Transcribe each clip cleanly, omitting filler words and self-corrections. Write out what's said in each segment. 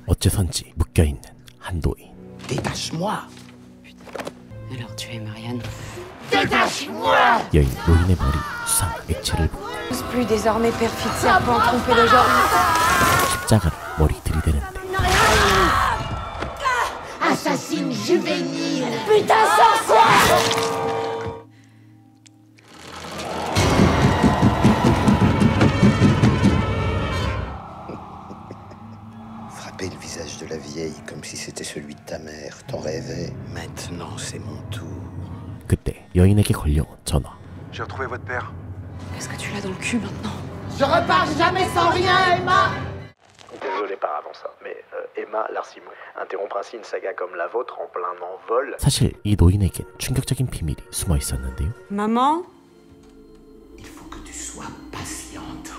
어째선지 묶여있는 한도인. Détache-moi. Alors tu es Marianne. Détache-moi. 여인 노인의 머리 수상한 액체를 붓고 J'ose plus désormais perfide serpent tromper le genre. 십자가를 머리 들이대는데 Assassine juvénile. Putain, sorcière. Frapper le visage de la vieille comme si c'était celui de ta mère. T'en rêvais. Maintenant, c'est mon tour. 그때 여인에게 걸려온 전화. J'ai retrouvé votre père. Est-ce que tu l'as dans le cul maintenant? Je repars jamais sans rien, Emma. Désolé par avance, mais Emma Larsimon, interrompre ainsi une saga comme la vôtre en plein envol. 사실 이 노인에겐 충격적인 비밀이 숨어 있었는데요. Maman? Il faut que tu sois patiente.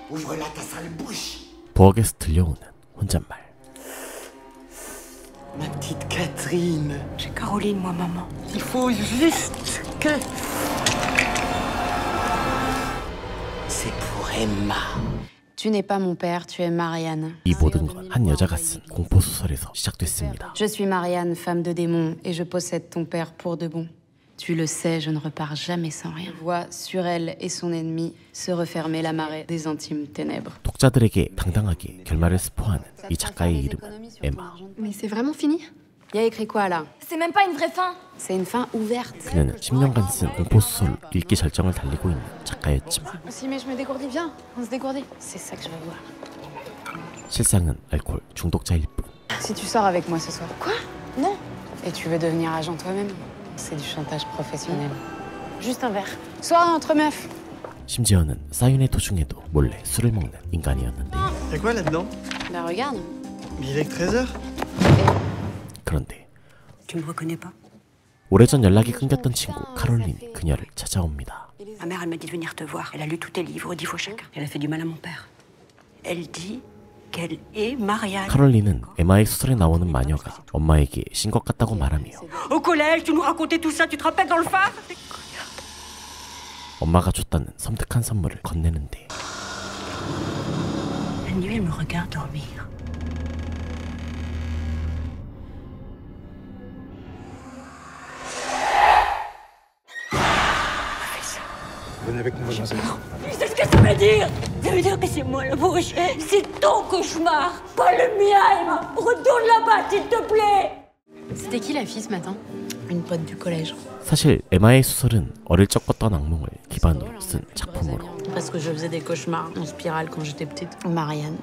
Ouvre-la ta sale bouche. 부엌에서 들려오는 혼잣말. Ma petite Catherine. J'ai Caroline, moi, maman. Il faut juste que... C'est pour Emma. Tu n'es pas mon père, tu es Marianne. 이 모든 건 한 여자가 쓴 공포소설에서 시작됐습니다. Je suis Marianne, femme de démon, et je possède ton père pour de bon. Tu le sais, je ne repars jamais sans rien. Je vois sur elle et son ennemi se refermer la marée des intimes ténèbres. 독자들에게 당당하게 결말을 스포하는 이 작가의 이름은 에마. Mais c'est vraiment fini? Y a écrit quoi là? C'est même pas une vraie fin. C'est une fin ouverte. 그녀는 10년간 쓴 공포소설로 읽기 절정을 달리고 있는 작가였지만 Si, mais je me dégourdis, viens, on se dégourdit. C'est ça que je veux voir. 실상은 알코올 중독자일 뿐. Si tu sors avec moi ce soir. Quoi? Non. Et tu veux devenir agent toi-même? C'est du chantage professionnel. Juste un verre. Soir entre meufs. 심지어는 사윤의 도중에도 몰래 술을 먹는 인간이었는데 Y'a quoi là-dedans? Bah regarde. Mais il est que 13h. 그런데 Tu me reconnais pas? 오래전 연락이 끊겼던 친구 카롤린이 그녀를 찾아옵니다. Ma mère, elle m'a dit de venir te voir. Elle a lu tous tes livres 10 fois chacun. Elle a fait du mal à mon père. Elle dit qu'elle est Marianne. 카롤린은 에마의 소설에 나오는 마녀가 엄마에게 신 것 같다고 말하며 Au collège, tu nous racontais tout ça, tu te rappelles dans le phare? 엄마가 줬다는 섬뜩한 선물을 건네는데 La nuit, elle me regarde dormir. Venez avec nous, mademoiselle. C'est ce que ça veut dire! Ça veut dire que c'est moi le bourge. C'est ton cauchemar, pas le mien, Emma. Retourne là-bas, s'il te plaît! C'était qui la fille ce matin? Une pote du collège. 사실 에마의 소설은 어릴 적 꿨던 악몽을 기반으로 쓴 작품으로 Parce que je faisais des cauchemars en spirale quand j'étais petite. Marianne.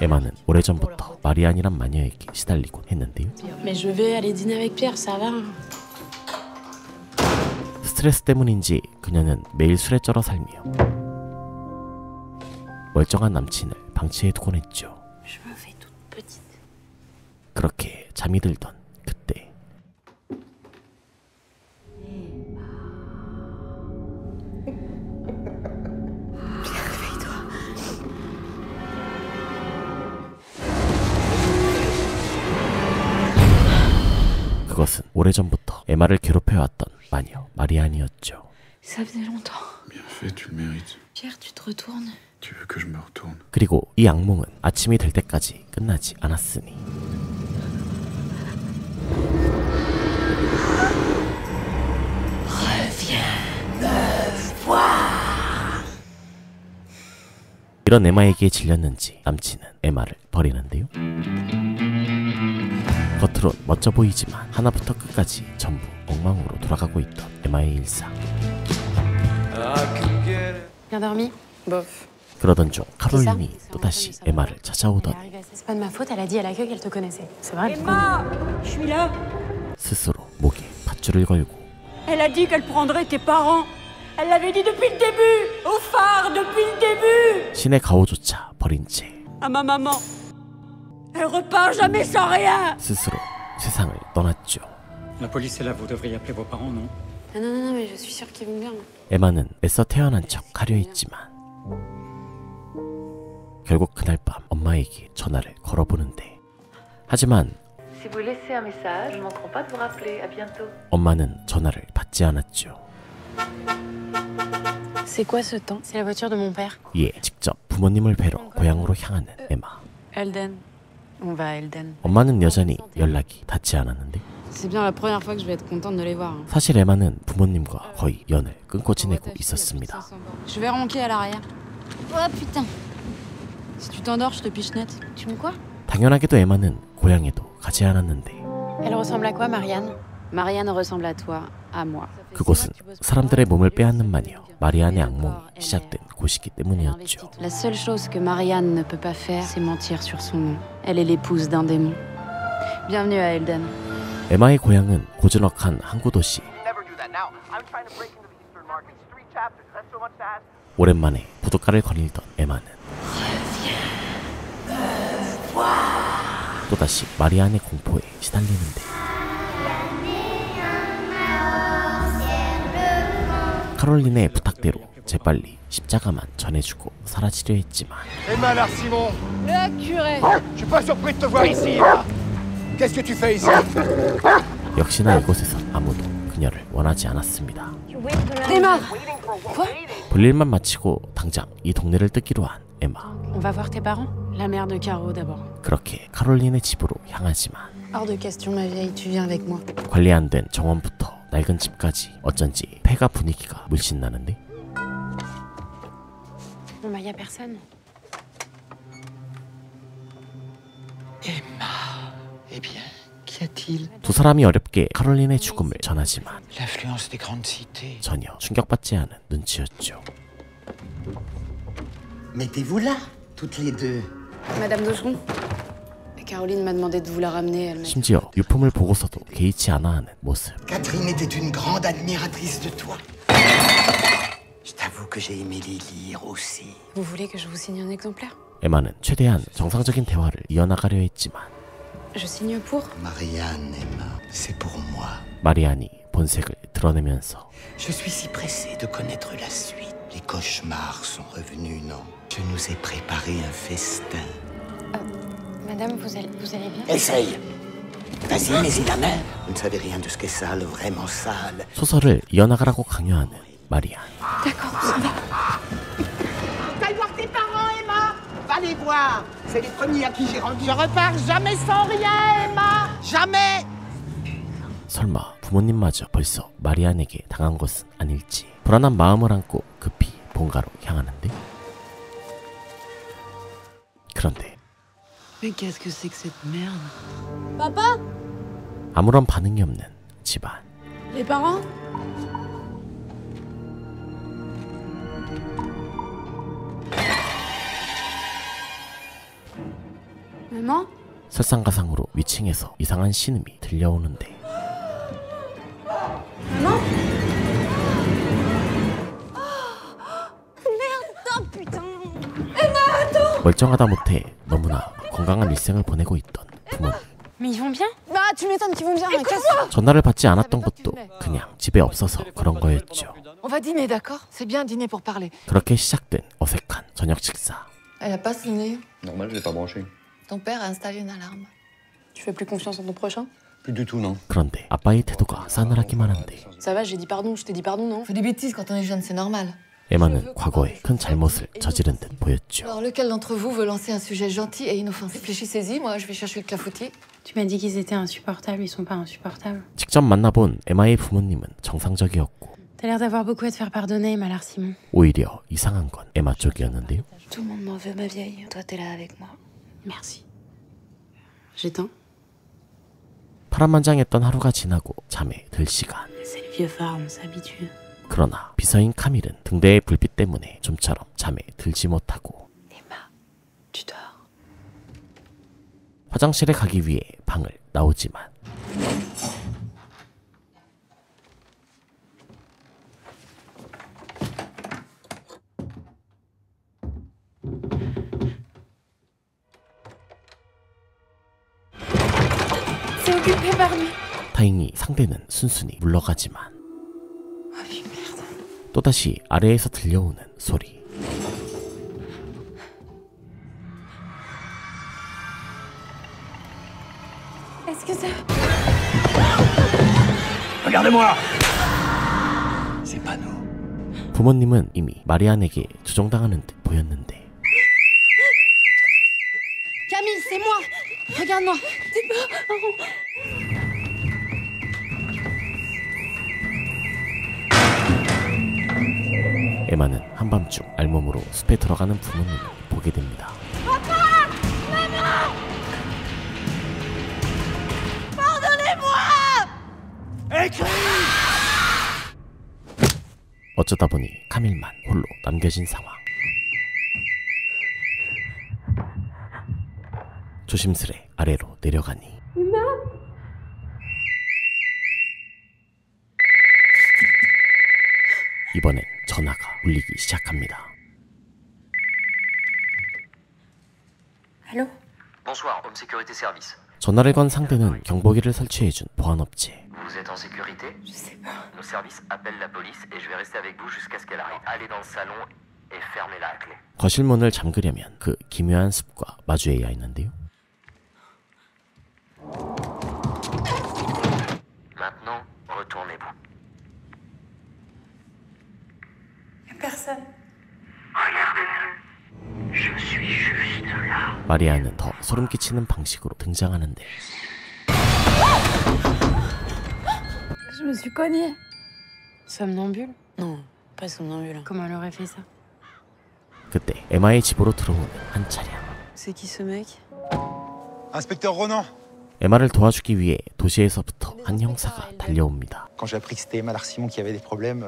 에마는 오래전부터 마리안이란 마녀에게 시달리곤 했는데요. Mais je vais aller dîner avec Pierre, ça va? 스트레스 때문인지 그녀는 매일 술에 쩔어 살며 멀쩡한 남친을 방치해두곤 했죠. Je me fais toute petite. 그렇게 잠이 들던 그때 그것은 오래전부터 에마를 괴롭혀왔던 마녀 마리안이었죠. Ça faisait longtemps. Bien fait, tu le mérites. Pierre, tu te retournes. Tu veux que je me retourne? 그리고 이 악몽은 아침이 될 때까지 끝나지 않았으니 이런 에마에게 질렸는지 남친은 에마를 버리는데요. 겉으론 멋져 보이지만 하나부터 끝까지 전부 엉망으로 돌아가고 있던 에마의 일상. Bien dormi? Bof. 그러던 중 카롤린이 또다시 에마를 찾아오더니 C'est pas de ma faute, elle a dit à l'accueil qu'elle te connaissait. C'est vrai? Emma! Je suis là. 스스로 목에 밧줄을 걸고 Elle a dit qu'elle prendrait tes parents. Elle l'avait dit depuis le début. Au phare, depuis le début. 신의 가오조차 버린 채 À ma maman. Elle repart jamais sans rien. 스스로 세상을 떠났죠. La police est là, vous devriez appeler vos parents, non? Ah non, mais je suis sûre qu'ils vont bien. 에마는 애써 태어난 척 하려 했지만 결국 그날 밤 엄마에게 전화를 걸어보는데 하지만 Si vous laissez un message, nous ne manquerons pas de vous rappeler. À bientôt. 엄마는 전화를 받지 않았죠. C'est quoi ce temps? C'est la voiture de mon père. 이에 직접 부모님을 뵈러 고향으로 향하는 에마. Elden. On va à Elden. 엄마는 여전히 연락이 닿지 않았는데 C'est bien la première fois que je vais être contente de les voir. 사실 에마는 부모님과 거의 연을 끊고 지내고 있었습니다. Je vais ronquer à l'arrière. Oh putain. Si tu t'endors, je te piche net. Tu me quoi? 당연하게도 에마는 고향에도 가지 않았는데 Elle ressemble à quoi, Marianne? Marianne ressemble à toi, à moi. 그곳은 사람들의 몸을 빼앗는 마녀 마리안의 악몽이 시작된 곳이기 때문이었죠. La seule chose que Marianne ne peut pas faire, c'est mentir sur son nom. Elle est l'épouse d'un démon. Bienvenue à Elden. 에마의 고향은 고즈넉한 항구 도시. 오랜만에 부둣가를 거닐던 에마는 또다시 마리안의 공포에 시달리는데 카롤린의 부탁대로 재빨리 십자가만 전해주고 사라지려 했지만 Emma Larsimon. Le curé. Je suis pas surpris de te voir ici, Emma. Qu'est-ce que tu fais ici? 역시나 이곳에서 아무도 그녀를 원하지 않았습니다. Emma. Quoi? 볼일만 마치고 당장 이 동네를 뜨기로 한 에마. On va voir tes parents? La mère de Caro d'abord. 그렇게 카롤린의 집으로 향하지만 Hors de question, ma vieille, tu viens avec moi. 관리 안 된 정원부터 낡은 집까지 어쩐지 폐가 분위기가 물씬 나는데 Bon bah y a personne. Emma. Eh bien, qu'y a-t-il? 두 사람이 어렵게 카롤린의 죽음을 전하지만 L'influence des grandes cités. 전혀 충격받지 않은 눈치였죠. Mettez-vous là, toutes les deux. Madame Daugeron. Caroline m'a demandé de vous la ramener. Elle m'a... 심지어 유품을 보고서도 개의치 않아 하는 모습. Catherine était une grande admiratrice de toi. Je t'avoue que j'ai aimé les lire aussi. Vous voulez que je vous signe un exemplaire? 에마는 최대한 정상적인 대화를 이어나가려 했지만 Je signe pour? Marianne, Emma, c'est pour moi. 마리안이 본색을 드러내면서 Je suis si pressé de connaître la suite. Les cauchemars sont revenus, non? Je nous ai préparé un festin. Madame, vous allez bien? Essaye. Vas-y, mets-y la main. Vous ne savez rien de ce qu'est sale, vraiment sale. 소설을 이어나가라고 강요하는 마리안. D'accord, ça va. Va voir tes parents, Emma. Va les voir. C'est les premiers à qui j'ai rendu. Je repars jamais sans rien, Emma. Jamais. 설마 부모님마저 벌써 마리안에게 당한 것은 아닐지 불안한 마음을 안고 급히 본가로 향하는데 그런데 Mais qu'est-ce que c'est que cette merde? Papa? 아무런 반응이 없는 집안. Les parents? Maman? 설상가상으로 위층에서 이상한 신음이 들려오는데 Maman? Merde! Oh putain! Emma, attends! 멀쩡하다 못해 너무나 건강한 일생을 보내고 있던 부모님. Mais ils vont bien? Bah, tu m'étonnes qu'ils vont bien. Écoute-moi! 전화를 받지 않았던 것도 그냥 집에 없어서 그런 거였죠. On va dîner, d'accord? C'est bien dîner pour parler. 그렇게 시작된 어색한 저녁 식사. Elle a pas sonné. Normal, je l'ai pas branché. Ton père a installé une alarme. Tu fais plus confiance en ton prochain? Plus du tout, non. 그런데 아빠의 태도가 싸늘하기만 한데 Ça va, j'ai dit pardon, je t'ai dit pardon, non? On fait des bêtises quand on est jeune, c'est normal. 에마는 과거에 큰 잘못을 저지른 듯 보였죠. Alors, lequel d'entre vous veut lancer un sujet gentil et inoffensif? Réfléchissez-y, moi je vais chercher le clafoutis. Tu m'as dit qu'ils étaient insupportables, ils sont pas insupportables. 직접 만나본 에마의 부모님은 정상적이었고 T'as l'air d'avoir beaucoup à te faire pardonner, Emma Larsimon. 오히려 이상한 건 에마 쪽이었는데요. Tout le monde m'en veut, ma vieille. Toi, t'es là avec moi. Merci. J'éteins. 파란만장했던 하루가 지나고 잠에 들 시간. C'est le vieux phare, on s'habitue. 그러나 비서인 카밀은 등대의 불빛 때문에 좀처럼 잠에 들지 못하고 Emma, tu dors. 화장실에 가기 위해 방을 나오지만 C'est occupé par lui. 다행히 상대는 순순히 물러가지만 또다시 아래에서 들려오는 소리. Est-ce que ça... Regardez-moi. C'est pas nous. 부모님은 이미 마리안에게 조종당하는 듯 보였는데 Camille, c'est moi. Regarde-moi. Tes parents. 에마는 한밤중 알몸으로 숲에 들어가는 부모님을 보게 됩니다. Papa! Maman! Pardonnez-moi! Écris! 어쩌다 보니 카밀만 홀로 남겨진 상황. 조심스레 아래로 내려가니 이번엔 전화가 울리기 시작합니다. Allô? Bonsoir, Home Sécurité Service. 전화를 건 상대는 경보기를 설치해준 보안업체. Vous êtes en sécurité? Je sais pas. Nos services appellent la police et je vais rester avec vous jusqu'à ce qu'elle arrive. Allez dans le salon et fermez-la à clé. 거실 문을 잠그려면 그 기묘한 숲과 마주해야 했는데요. Maintenant, retournez-vous. Y'a personne. Regardez-le. Je suis juste là. 마리아는 더 소름 끼치는 방식으로 등장하는데 Je me suis cognée. Somnambule? Non, pas somnambule. Comment elle aurait fait ça? 그때 에마의 집으로 들어오는 한 차량. C'est qui ce mec? Inspecteur Ronan. 에마를 도와주기 위해 도시에서부터 한 형사가 달려옵니다. Quand j'ai appris que c'était Emma Larsimon qui avait des problèmes,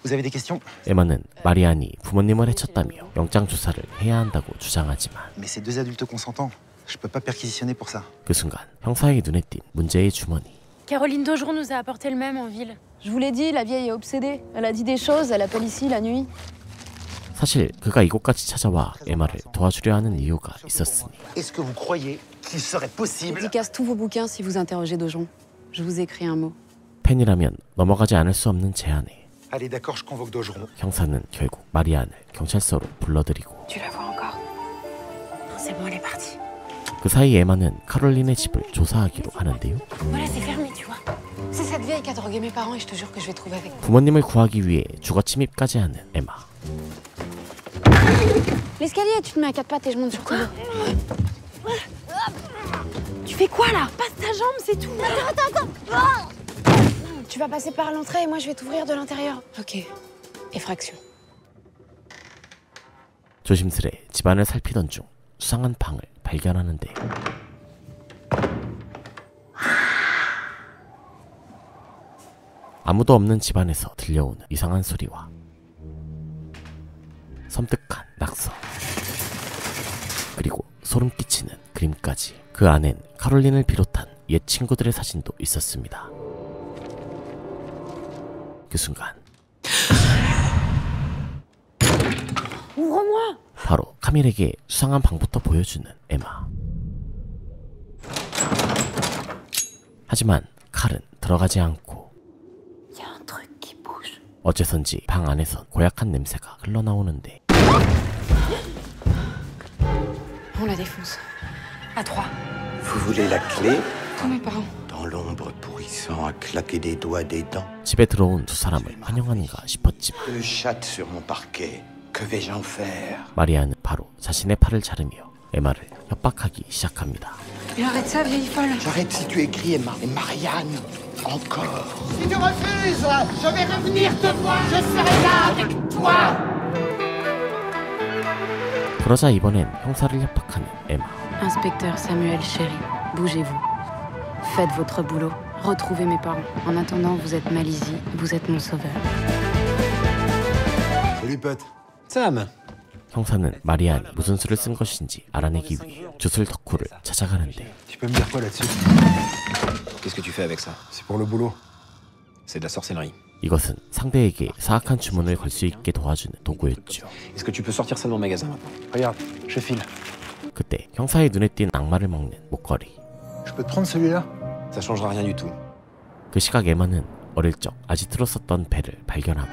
vous avez des questions? 에마는 마리안이 부모님을 해쳤다며 영장 조사를 해야 한다고 주장하지만 Mais c'est deux adultes consentants. Je peux pas perquisitionner pour ça. 그 순간 형사에게 눈에 띈 문제의 주머니. Caroline Daugeron nous a apporté le même en ville. Je vous l'ai dit, la vieille est obsédée. Elle a dit des choses, elle appelle ici la nuit. 사실 그가 이곳까지 찾아와 에마를 도와주려 하는 이유가 있었으니. Est-ce que vous croyez qu'il serait possible? Dédicace tous vos bouquins si vous interrogez Daugeron. Je vous écris un mot. 팬이라면 넘어가지 않을 수 없는 제안에 Allez, d'accord, je convoque Daugeron. 형사는 결국 마리안을 경찰서로 불러들이고 Tu la vois encore? Non, c'est bon, elle est partie. 그 사이 에마는 카롤린의 집을 조사하기로 하는데요. Voilà, c'est fermé, tu vois. C'est cette vieille qui a drogué mes parents et je te jure que je vais trouver avec. 부모님을 구하기 위해 주거 침입까지 하는 에마. L'escalier, tu te mets à quatre pattes et je monte sur toi. Tu fais quoi là? Passe ta jambe, c'est tout. Attends. Tu vas passer par l'entrée et moi je vais t'ouvrir de l'intérieur. Ok. Effraction. 조심스레 집안을 살피던 중 수상한 방을 발견하는데 아무도 없는 집안에서 들려오는 이상한 소리와 섬뜩한 낙서 그리고 소름 끼치는 그림까지. 그 안엔 카롤린을 비롯한 옛 친구들의 사진도 있었습니다. 그 순간 Ouvre-moi! 바로 카밀에게 수상한 방부터 보여주는 에마. 하지만 칼은 들어가지 않고 Y'a un truc qui bouge. 어째선지 방 안에선 고약한 냄새가 흘러나오는데 On la défonce. À trois. Vous voulez la clé? Tous mes parents. Dans l'ombre pourrissant à claquer des doigts des dents. 집에 들어온 두 사람을 환영하는가 싶었지만 Deux chattes sur mon parquet. Que vais-je en faire? 마리아는 바로 자신의 팔을 자르며 에마를 협박하기 시작합니다. Mais arrête ça, vieille folle. J'arrête si tu écris Emma. Et Marianne, encore. Si tu refuses, je vais revenir te voir. Je serai là avec toi. 그러자 이번엔 형사를 협박하는 에마. Inspecteur Samuel Chéri, bougez-vous. Faites votre boulot. Retrouvez mes parents. En attendant, vous êtes mal ici. Vous êtes mon sauveur. Salut, pote. Sam. 형사는 마리안이 무슨 수를 쓴 것인지 알아내기 위해 주술 덕후를 찾아가는데 Tu peux me dire quoi là-dessus? Qu'est-ce que tu fais avec ça? C'est pour le boulot. C'est de la sorcellerie. 이것은 상대에게 사악한 주문을 걸 수 있게 도와주는 도구였죠. Est-ce que tu peux sortir ça de mon magasin maintenant? Regarde, je file. 그때 형사의 눈에 띈 악마를 먹는 목걸이. Je peux te prendre celui-là? Ça changera rien du tout. 그 시각 에마는 어릴 적 아지트로 썼던 배를 발견하고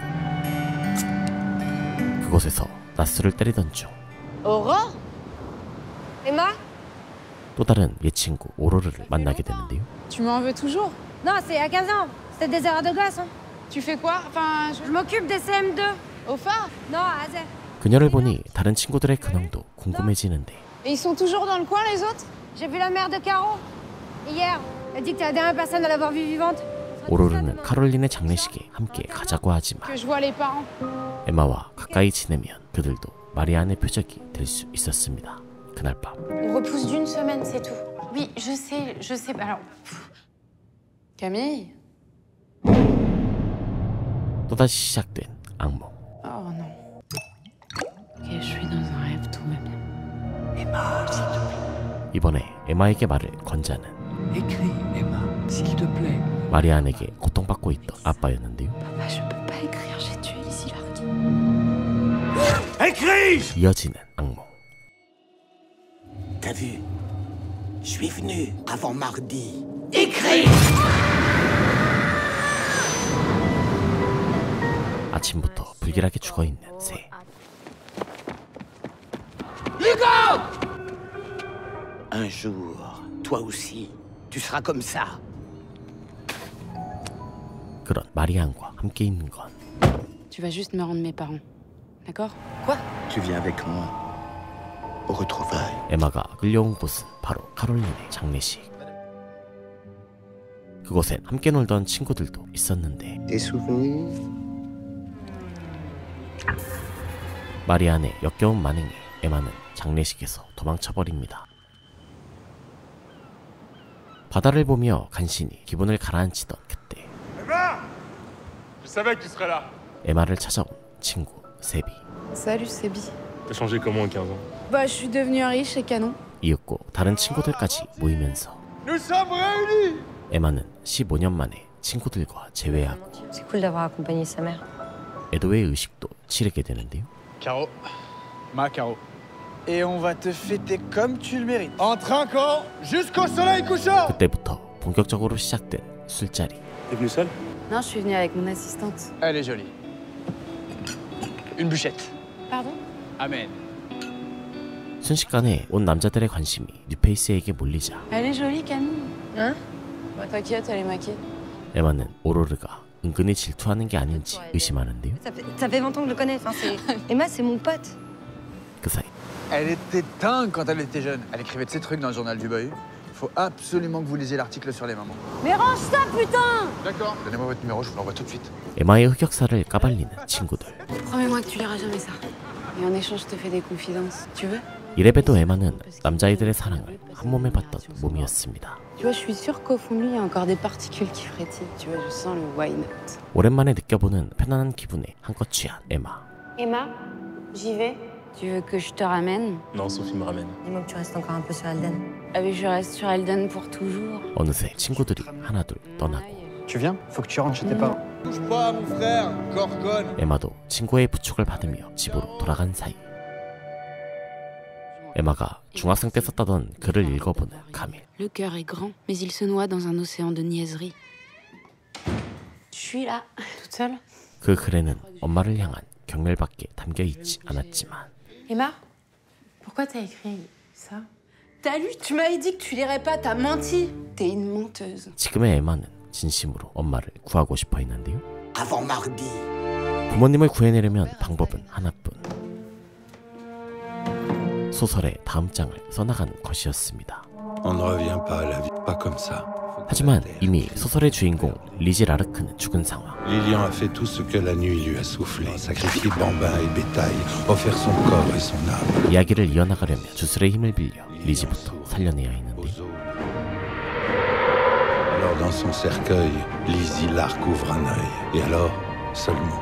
그곳에서 낫수를 때리던 중 Aurore? Emma? 또 다른 옛 친구 오로르를 만나게 되는데요. Tu m'en veux toujours? Non, c'est à 15 ans. C'était des erreurs de gosse. Hein. Tu fais quoi? Enfin, Je m'occupe des CM2. Au phare? Non, à Azer. 그녀를 보니 다른 친구들의 근황도 궁금해지는데 Et ils sont toujours dans le coin, les autres? J'ai vu la mère de Caro. Hier. Elle dit que t'es la dernière personne à l'avoir vue vivante. 오로르는 카롤린의 장례식에 함께 가자고 하지만 Que je vois les parents. 에마와 가까이 지내면 그들도 마리안의 표적이 될 수 있었습니다. 그날 밤 On repousse d'une semaine, c'est tout. Oui, je sais. Alors. Camille? 또다시 시작된 악몽. Oh non. Ok, je suis dans un rêve, tout va bien. Emma, s'il te plaît. 이번에 에마에게 말을 건자는 Écris, Emma, s'il te plaît. 마리안에게 고통받고 있던 아빠였는데요. Papa, je peux pas écrire, j'ai tué Lizzie Larkin. Écris! 이어지는 악몽. T'as vu? Je suis venu avant mardi. Écris! 아침부터 불길하게 죽어있는 새. Hugo! Un jour, toi aussi, tu seras comme ça. 그런 마리안과 함께 있는 건 Tu vas juste me rendre mes parents. D'accord? Quoi? Tu viens avec moi. Au retrouvailles. 에마가 끌려온 곳은 바로 카롤린의 장례식. 그곳엔 함께 놀던 친구들도 있었는데 Tes souvenirs? 마리안의 역겨운 만행에 에마는 장례식에서 도망쳐버립니다. 바다를 보며 간신히 기분을 가라앉히던 그때 Je savais que tu serais là. 에마를 찾아온 친구 세비. Salut, Sébi. T'as changé comment en 15 ans? Bah, je suis devenue riche et canon. 이윽고 다른 친구들까지 모이면서 Nous sommes réunis. 에마는 15년 만에 친구들과 재회하고 C'est cool d'avoir accompagné sa mère. 애도의 의식도 치르게 되는데요. Caro. Ma Caro. Et on va te fêter comme tu le mérites. En trinquant jusqu'au soleil couchant. 그때부터 본격적으로 시작된 술자리. T'es venu seul? Non, je suis venue avec mon assistante. Elle est jolie. Une bûchette. Pardon? Amen. 순식간에 온 남자들의 관심이 뉴페이스에게 몰리자 Elle est jolie, Camille. Hein? Bah, t'inquiète, elle est maquée. 에마는 오로르가 은근히 질투하는 게 아닌지 의심하는데요. Ça fait 20 ans que je le connais. Enfin, Emma, c'est mon pote. 그 사이 Elle était dingue quand elle était jeune. Elle écrivait de ces trucs dans le journal du Bahut. Faut absolument que vous lisiez l'article sur les mamans. Mais range ça, putain! D'accord. Donnez-moi votre numéro, je vous l'envoie tout de suite. 에마의 흑역사를 까발리는 친구들. Promets-moi que tu liras jamais ça. Et en échange, je te fais des confidences. Tu veux? 이래봬도 에마는 남자아이들의 사랑을 한 몸에 받던 몸이었습니다. Tu vois, je suis sûre qu'au fond de lui, il y a encore des particules qui frétillent. Tu vois, je sens le why not. 오랜만에 느껴보는 편안한 기분에 한껏 취한 에마. Emma, j'y vais. Tu veux que je te ramène? Non, Sophie me ramène. Dis-moi que tu restes encore un peu sur Alden. Ah oui, je reste sur Alden pour toujours. 어느새 친구들이 하나둘 떠나고 Tu viens? Faut que tu rentres chez tes parents. Touche pas, mon frère, Gorgone. 에마도 친구의 부축을 받으며 집으로 돌아간 사이 에마가 중학생 때 썼다던 글을 읽어보는 카밀. Le cœur est grand, mais il se noie dans un océan de niaiseries. Je suis là, toute seule. 그 글에는 엄마를 향한 경멸밖에 담겨있지 않았지만 Emma, pourquoi t'as écrit ça? T'as lu? Tu m'avais dit que tu lirais pas, t'as menti. T'es une menteuse. 지금의 에마는 진심으로 엄마를 구하고 싶어 했는데요. Avant mardi. 부모님을 구해내려면 방법은 하나뿐. 소설의 다음 장을 써나가는 것이었습니다. On ne revient pas à la vie, pas comme ça. 하지만 이미 소설의 주인공 리지 라르크는 죽은 상황. Lilian a fait tout ce que la nuit lui a soufflé, sacrifié bambins et bétail, offert son corps et son âme. 이야기를 이어나가려면 주술의 힘을 빌려 리지부터 살려내야 했는데 Alors dans son cercueil, Lizzie Lark ouvre un œil. Et alors, seulement,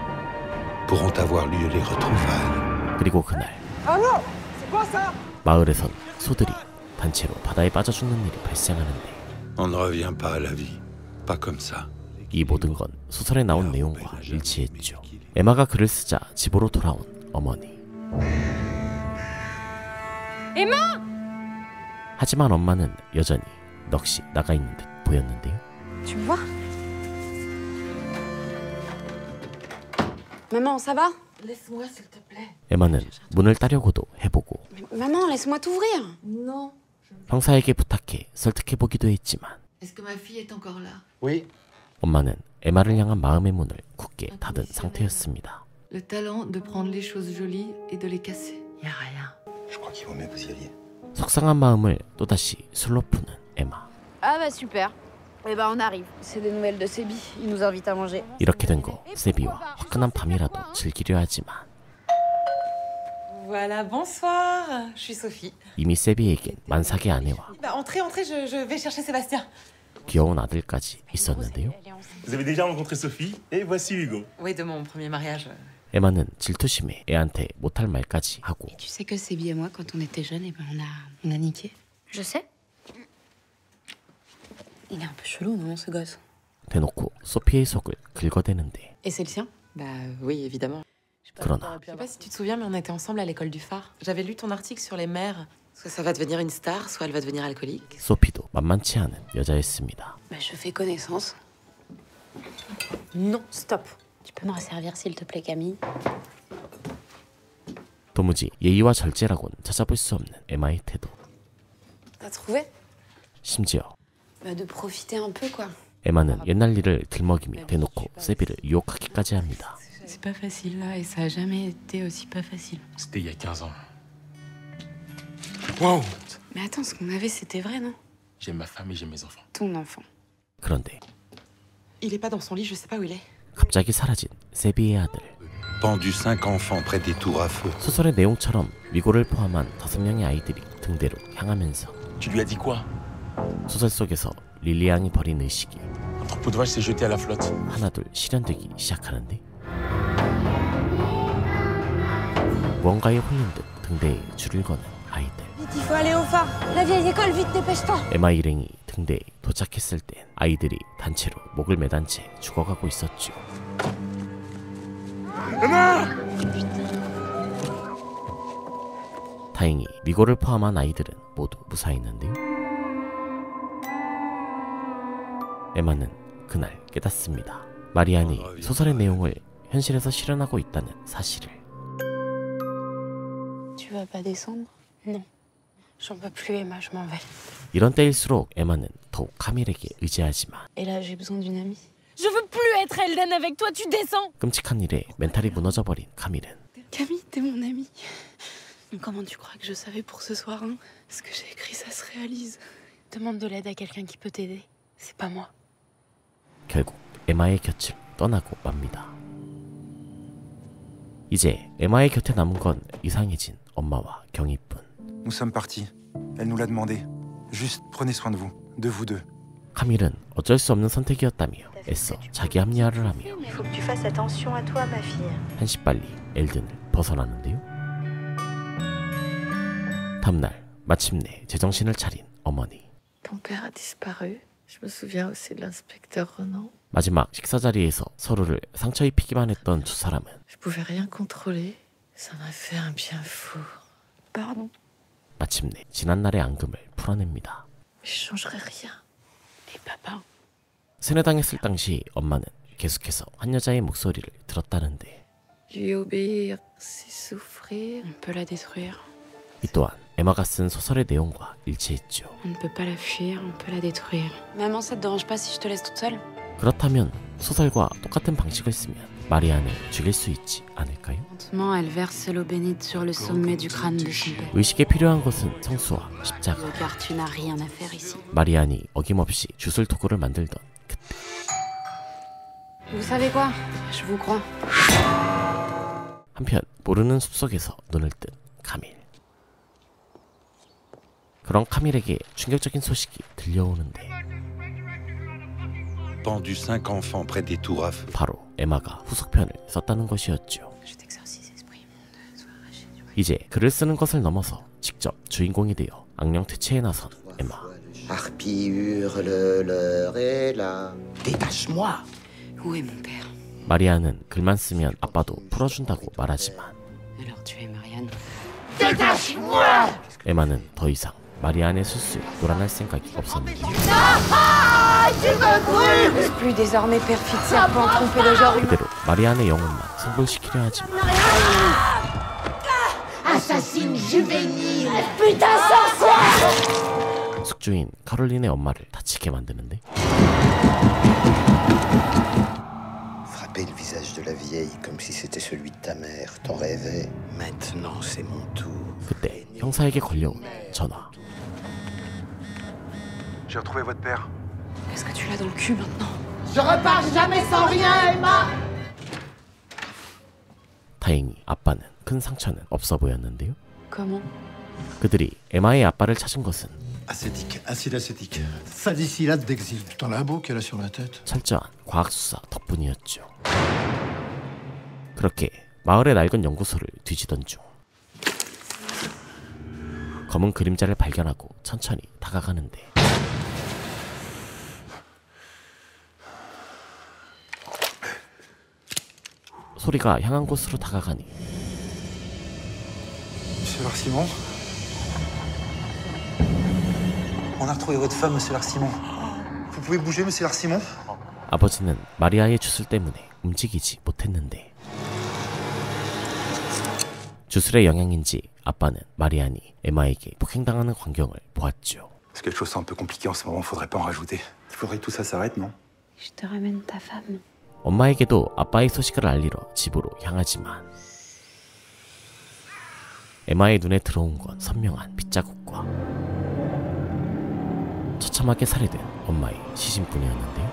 pourront avoir lieu les retrouvailles. 그리고 그날 Ah non! C'est quoi ça? 마을에선 소들이 단체로 바다에 빠져 죽는 일이 발생하는데 On ne revient pas à la vie, pas comme ça. 이 모든 건 소설에 나온 내용과 일치했죠. 에마가 글을 쓰자 집으로 돌아온 어머니. Emma! 하지만 엄마는 여전히 넋이 나가 있는 듯 보였는데요. Tu me vois? Maman, ça va? Laisse-moi, s'il te plaît. 에마는 문을 따려고도 해보고 Maman, laisse-moi t'ouvrir. Non. 형사에게 부탁해 설득해보기도 했지만 Est-ce que ma fille est encore là? Oui. 엄마는 에마를 향한 마음의 문을 굳게 닫은 상태였습니다. Le talent de prendre les choses jolies et de les casser. Y a rien. Je crois qu'il vaut mieux que vous y alliez. 속상한 마음을 또다시 술로 푸는 에마. Ah bah super. Eh ben on arrive. C'est des nouvelles de Sébi. Il nous invite à manger. 이렇게 된 거 세비와 화끈한 밤이라도 즐기려 하지만 Voilà, bonsoir. Je suis Sophie. 이미 세비에겐 만삭의 아내와 Bah, entrez, je vais chercher Sébastien. 귀여운 아들까지 있었는데요. Vous avez déjà rencontré Sophie et voici Hugo. Oui, de mon premier mariage. 에마는 질투심에 애한테 못할 말까지 하고 Tu sais que Sébi et moi, quand on était jeunes, eh ben on a niqué. Je sais. Il est un peu chelou, non, ce gosse? 대놓고 소피의 속을 긁어대는데 Et c'est le sien? Bah oui, évidemment. 그러나 Je sais pas si tu te souviens, mais on était ensemble à l'école du phare. J'avais lu ton article sur les mères. Soit ça va devenir une star, soit elle va devenir alcoolique. 소피도 만만치 않은 여자였습니다. Bah, je fais connaissance. Non, stop. Tu peux me resservir, s'il te plaît, Camille? 도무지 예의와 절제라고는 찾아볼 수 없는 에마의 태도. T'as trouvé? 심지어 Bah, de profiter un peu, quoi. 에마는 옛날 일을 들먹이며 대놓고 세비를 유혹하기까지 합니다. C'est pas facile, là, et ça a jamais été aussi pas facile. C'était il y a 15 ans. Wow. Mais attends, ce qu'on avait, c'était vrai, non? J'aime ma femme et j'aime mes enfants. Ton enfant. 그런데 Il est pas dans son lit, je sais pas où il est. 갑자기 사라진 세비의 아들. Pendu 5 enfants près des tours à feu. 소설의 내용처럼 미고를 포함한 5명의 아이들이 등대로 향하면서 Tu lui as dit quoi? 소설 속에서 릴리 양이 버린 의식이 Un troupeau de vaches s'est jeté à la flotte. 하나둘 실현되기 시작하는데 무언가에 홀린 듯 등대에 줄을 거는 아이들. Vite, il faut aller au phare. La vieille école, vite, dépêche-toi. 에마 일행이 등대에 도착했을 땐 아이들이 단체로 목을 매단 채 죽어가고 있었죠. 다행히 미고를 포함한 아이들은 모두 무사했는데요. 에마는 그날 깨닫습니다. 마리안이 소설의 내용을 현실에서 실현하고 있다는 사실을. Tu vas pas descendre? Non. J'en peux plus, Emma, je m'en vais. 이런 때일수록 에마는 더욱 카밀에게 의지하지만 Et là, j'ai besoin d'une amie. Je veux plus être Elden avec toi, tu descends. 끔찍한 일에 멘탈이 무너져버린 카밀은 Camille, t'es mon amie. Comment tu crois que je savais pour ce soir, hein? Ce que j'ai écrit, ça se réalise. Demande de l'aide à quelqu'un qui peut t'aider. C'est pas moi. 결국 에마의 곁을 떠나고 맙니다. 이제 에마의 곁에 남은 건 이상해진 엄마와 경이뿐. Nous sommes partis. Elle nous l'a demandé. Juste prenez soin de vous deux. 카밀은 어쩔 수 없는 선택이었다며 애써 자기 합리화를 하며 Il faut que tu fasses attention à toi, ma fille. 한시빨리 엘든을 벗어나는데요. 다음날 마침내 제정신을 차린 어머니. Ton père a disparu. Je me souviens aussi de l'inspecteur Renan. 마지막 식사 자리에서 서로를 상처 입히기만 했던 두 사람은 Je pouvais rien contrôler. Ça m'a fait un bien fou. Pardon. 마침내 지난날의 앙금을 풀어냅니다. Je changerai rien. Et papa? 세뇌당했을 당시 엄마는 계속해서 한 여자의 목소리를 들었다는데 Lui obéir, c'est souffrir. On peut la détruire. 이 또한 에마가 쓴 소설의 내용과 일치했죠. On ne peut pas la fuir, on peut la détruire. Maman, ça te dérange pas si je te laisse toute seule? 그렇다면 소설과 똑같은 방식을 쓰면 마리안을 죽일 수 있지 않을까요? Lentement, elle verse l'eau bénite sur le sommet du crâne de son père. 의식에 필요한 것은 성수와 십자가. Car tu n'as rien à faire ici. 마리안이 어김없이 주술 도구를 만들던 그때. Vous savez quoi? Je vous crois. 한편 모르는 숲속에서 눈을 뜬 카밀. 그런 카밀에게 충격적인 소식이 들려오는데 Pendu 5 enfants près des tours à feu. 바로 에마가 후속편을 썼다는 것이었죠. 이제 글을 쓰는 것을 넘어서 직접 주인공이 되어 악령 퇴치에 나선 에마. Harpie hurle, l'heure est là. Détache-moi. Où est mon père? 마리안은 글만 쓰면 아빠도 풀어준다고 말하지만 Alors tu es Marianne. Détache-moi. 에마는 더 이상 마리안의 술수에 놀아날 생각이 없었는데 Plus désormais perfide serpent trompé de genre humain. 그대로 마리안의 영혼만 승불시키려 하지만 Assassine juvénile! Putain sorcière! 숙주인 카롤린의 엄마를 다치게 만드는데 Frapper le visage de la vieille comme si c'était celui de ta mère. T'en rêvais. Maintenant, c'est mon tour. 그때 형사에게 걸려온 전화. J'ai retrouvé votre père. Est-ce que tu l'as dans le cul maintenant? Je repars jamais sans rien, Emma! 다행히 아빠는 큰 상처는 없어 보였는데요. Comment? 그들이 에마의 아빠를 찾은 것은 Acétique, acide acétique. Salicylate d'exil. Putain, la beau qu'elle a sur la tête. 철저한 과학수사 덕분이었죠. 그렇게 마을의 낡은 연구소를 뒤지던 중 검은 그림자를 발견하고 천천히 다가가는데 소리가 향한 곳으로 다가가니 Monsieur Larsimon? On a retrouvé votre femme, Monsieur Larsimon. Vous pouvez bouger, Monsieur Larsimon? 아버지는 마리아의 주술 때문에 움직이지 못했는데 주술의 영향인지 아빠는 마리안이 에마에게 폭행당하는 광경을 보았죠. Parce que les choses sont un peu compliquées en ce moment, faudrait pas en rajouter. Il faudrait que tout ça s'arrête, non? Je te ramène ta femme. 엄마에게도 아빠의 소식을 알리러 집으로 향하지만 에마의 눈에 들어온 건 선명한 빗자국과 처참하게 살해된 엄마의 시신뿐이었는데요.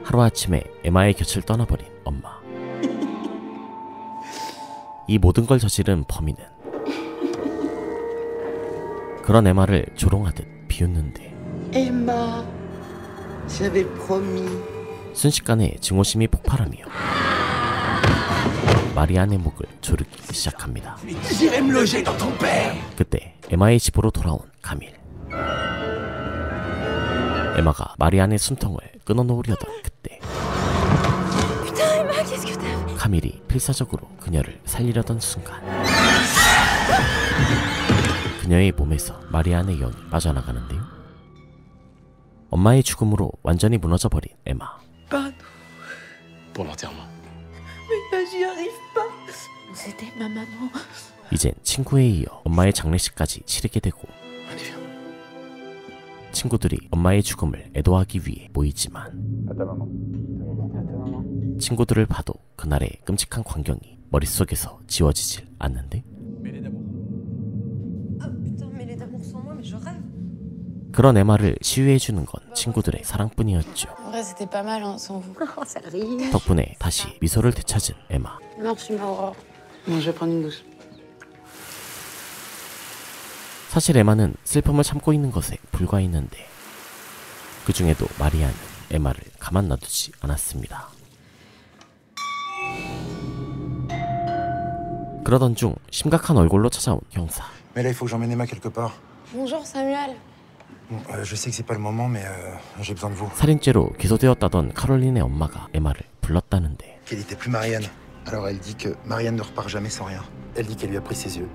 하루아침에 에마의 곁을 떠나버린 엄마. 이 모든 걸 저지른 범인은 그런 에마를 조롱하듯 비웃는데 Emma, j'avais promis. 순식간에 증오심이 폭발하며 마리안의 목을 조르기 시작합니다. J'irai me loger dans ton père. 그때 에마의 집으로 돌아온 카밀. 에마가 마리안의 숨통을 끊어놓으려던 그때 카밀이 필사적으로 그녀를 살리려던 순간 그녀의 몸에서 마리안의 영이 빠져나가는데요. 엄마의 죽음으로 완전히 무너져버린 에마. Pour l'enterrement. Mais là, j'y arrive pas. C'était ma maman. 이젠 친구에 이어 엄마의 장례식까지 치르게 되고 친구들이 엄마의 죽음을 애도하기 위해 모이지만 친구들을 봐도 그날의 끔찍한 광경이 머릿속에서 지워지질 않는데 그런 에마를 치유해주는 건 친구들의 사랑뿐이었죠. 덕분에 다시 미소를 되찾은 에마. 사실 에마는 슬픔을 참고 있는 것에 불과했는데 그 중에도 마리아는 에마를 가만 놔두지 않았습니다. 그러던 중 심각한 얼굴로 찾아온 형사. Mais là, il faut que j'emmène Emma quelque part. Bonjour Samuel. Bon, je sais que c'est pas le moment, mais j'ai besoin de vous. 살인죄로 기소되었다던 카롤린의 엄마가 에마를 불렀다는데 Qu'elle était plus Marianne. Alors elle dit que Marianne ne repart jamais sans rien. Elle dit qu'elle lui a pris ses yeux.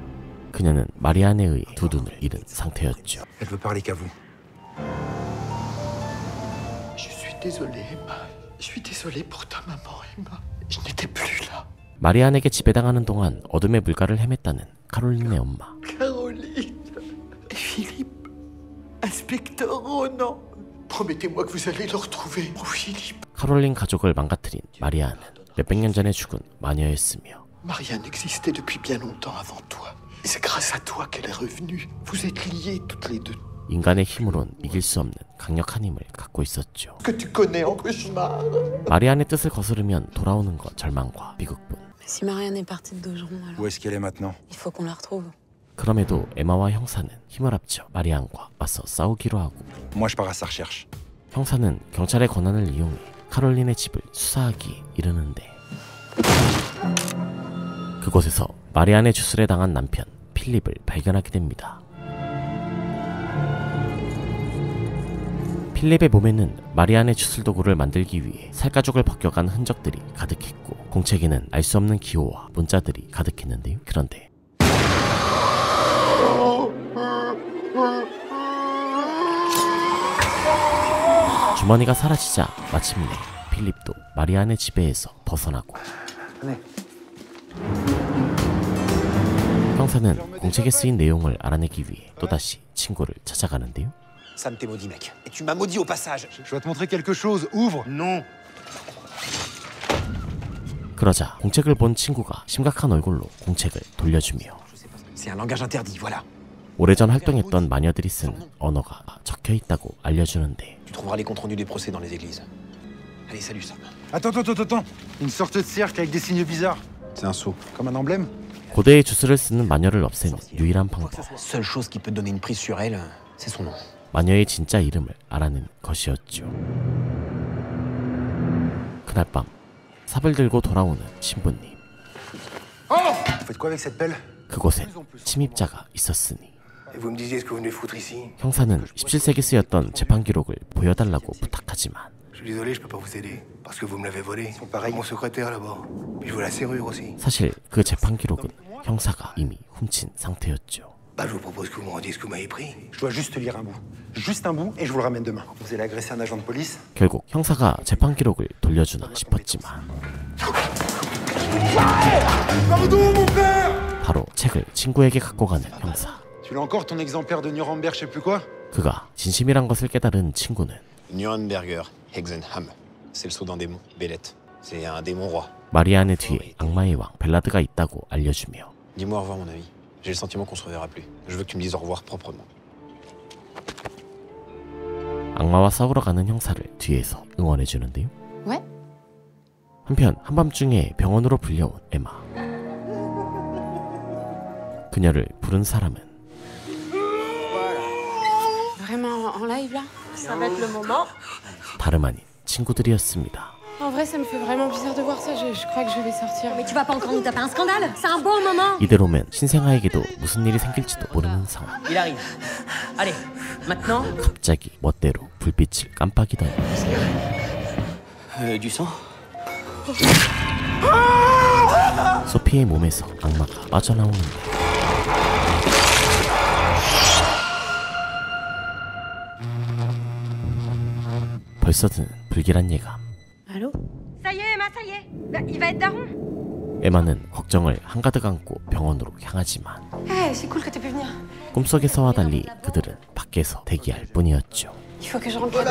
그녀는 마리안에 의해 두 눈을 잃은 상태였죠. Elle veut parler qu'à vous. Je suis désolé, Emma. Je suis désolé pour ta maman, Emma. Je n'étais plus là. 마리안에게 지배당하는 동안 어둠의 물가를 헤맸다는 카롤린의 엄마. Caroline. Philippe. Inspecteur Ronan. Promettez-moi que vous allez le retrouver. Oh, Philippe. 카롤린 가족을 망가뜨린 마리안은 몇백 년 전에 죽은 마녀였으며 Marianne existait depuis bien longtemps avant toi. Et c'est grâce à toi qu'elle est revenue. Vous êtes liés toutes les deux. 인간의 힘으론 이길 수 없는 강력한 힘을 갖고 있었죠. Que tu connais en cauchemar. 마리안의 뜻을 거스르면 돌아오는 건 절망과 비극뿐. Si Marianne est partie de Dogeron, alors Où est-ce qu'elle est maintenant? il faut qu'on la retrouve. 그럼에도 에마와 형사는 힘을 합쳐 마리안과 맞서 싸우기로 하고 Moi, je pars à sa recherche. 형사는 경찰의 권한을 이용해 카롤린의 집을 수사하기에 이르는데 그곳에서 마리안의 주술에 당한 남편 필립을 발견하게 됩니다. 필립의 몸에는 마리안의 주술 도구를 만들기 위해 살가죽을 벗겨간 흔적들이 가득했고 공책에는 알 수 없는 기호와 문자들이 가득했는데요. 그런데 주머니가 사라지자 마침내 필립도 마리안의 지배에서 벗어나고 형사는 공책에 쓰인 내용을 알아내기 위해 또다시 친구를 찾아가는데요. Sam t'es maudit, mec. Et tu m'as maudit au passage. Je dois te montrer quelque chose. Ouvre. Non. 그러자 공책을 본 친구가 심각한 얼굴로 공책을 돌려주며 C'est un langage interdit, voilà. 오래전 활동했던 마녀들이 쓰는 언어가 적혀 있다고 알려주는데 Tu trouveras les comptes rendus des procès dans les églises. Allez, salut, Sam. Attends. Une sorte de cercle avec des signes bizarres. C'est un sceau. Comme un emblème. 고대의 주술을 쓰는 마녀를 없애는 유일한 방법. La seule chose qui peut donner une prise sur elle, c'est son nom. 마녀의 진짜 이름을 알아낸 것이었죠. 그날 밤 삽을 들고 돌아오는 신부님. Faites quoi avec cette pelle? 그곳엔 침입자가 있었으니 Vous me disiez ce que vous venez foutre ici. 형사는 17세기 쓰였던 재판 기록을 보여달라고 부탁하지만 Je suis désolé, je peux pas vous aider. Parce que vous me l'avez volé. Ils sont pareils. Mon secrétaire là-bas. Puis je veux la serrure aussi. 사실 그 재판 기록은 형사가 이미 훔친 상태였죠. Bah, je vous propose que vous me rendiez ce que vous m'avez pris. Je dois juste lire un bout. Juste un bout et je vous le ramène demain. Vous allez agresser un agent de police? 결국 형사가 재판 기록을 돌려주나 싶었지만 바로 책을 친구에게 갖고 가는 형사. Tu l'as encore ton exemplaire de Nuremberg, je sais plus quoi? 그가 진심이란 것을 깨달은 친구는 Nürnberger Hexenham. C'est le sceau d'un démon, Bélette. C'est un démon roi. 마리안의 뒤에 악마의 왕 벨라드가 있다고 알려주며 Dis-moi au revoir, mon ami. J'ai le sentiment qu'on se reverra plus. Je veux que tu me dises au revoir proprement. 악마와 싸우러 가는 형사를 뒤에서 응원해주는데요. Ouais. 한편 한밤중에 병원으로 불려온 에마. 그녀를 부른 사람은 Vraiment en live là? Ça va être le moment. 다름 아닌 친구들이었습니다. En vrai, ça me fait vraiment bizarre de voir ça. Je crois que je vais sortir. Mais tu vas pas encore nous taper un scandale? C'est un bon moment. 이대로면 신생아에게도 무슨 일이 생길지도 모르는 상황. Il arrive. Allez, maintenant. 갑자기 멋대로 불빛을 깜빡이더니 Du sang? 소피의 몸에서 악마가 빠져나오는데 벌써 드는 불길한 예감. Allô? Ça y est, Emma, ça y est. Il va être daron. 에마는 걱정을 한가득 안고 병원으로 향하지만 Hey, c'est cool que t'aies pu venir. 꿈속에서와 달리 그들은 밖에서 대기할 뿐이었죠. Il faut que je rentre.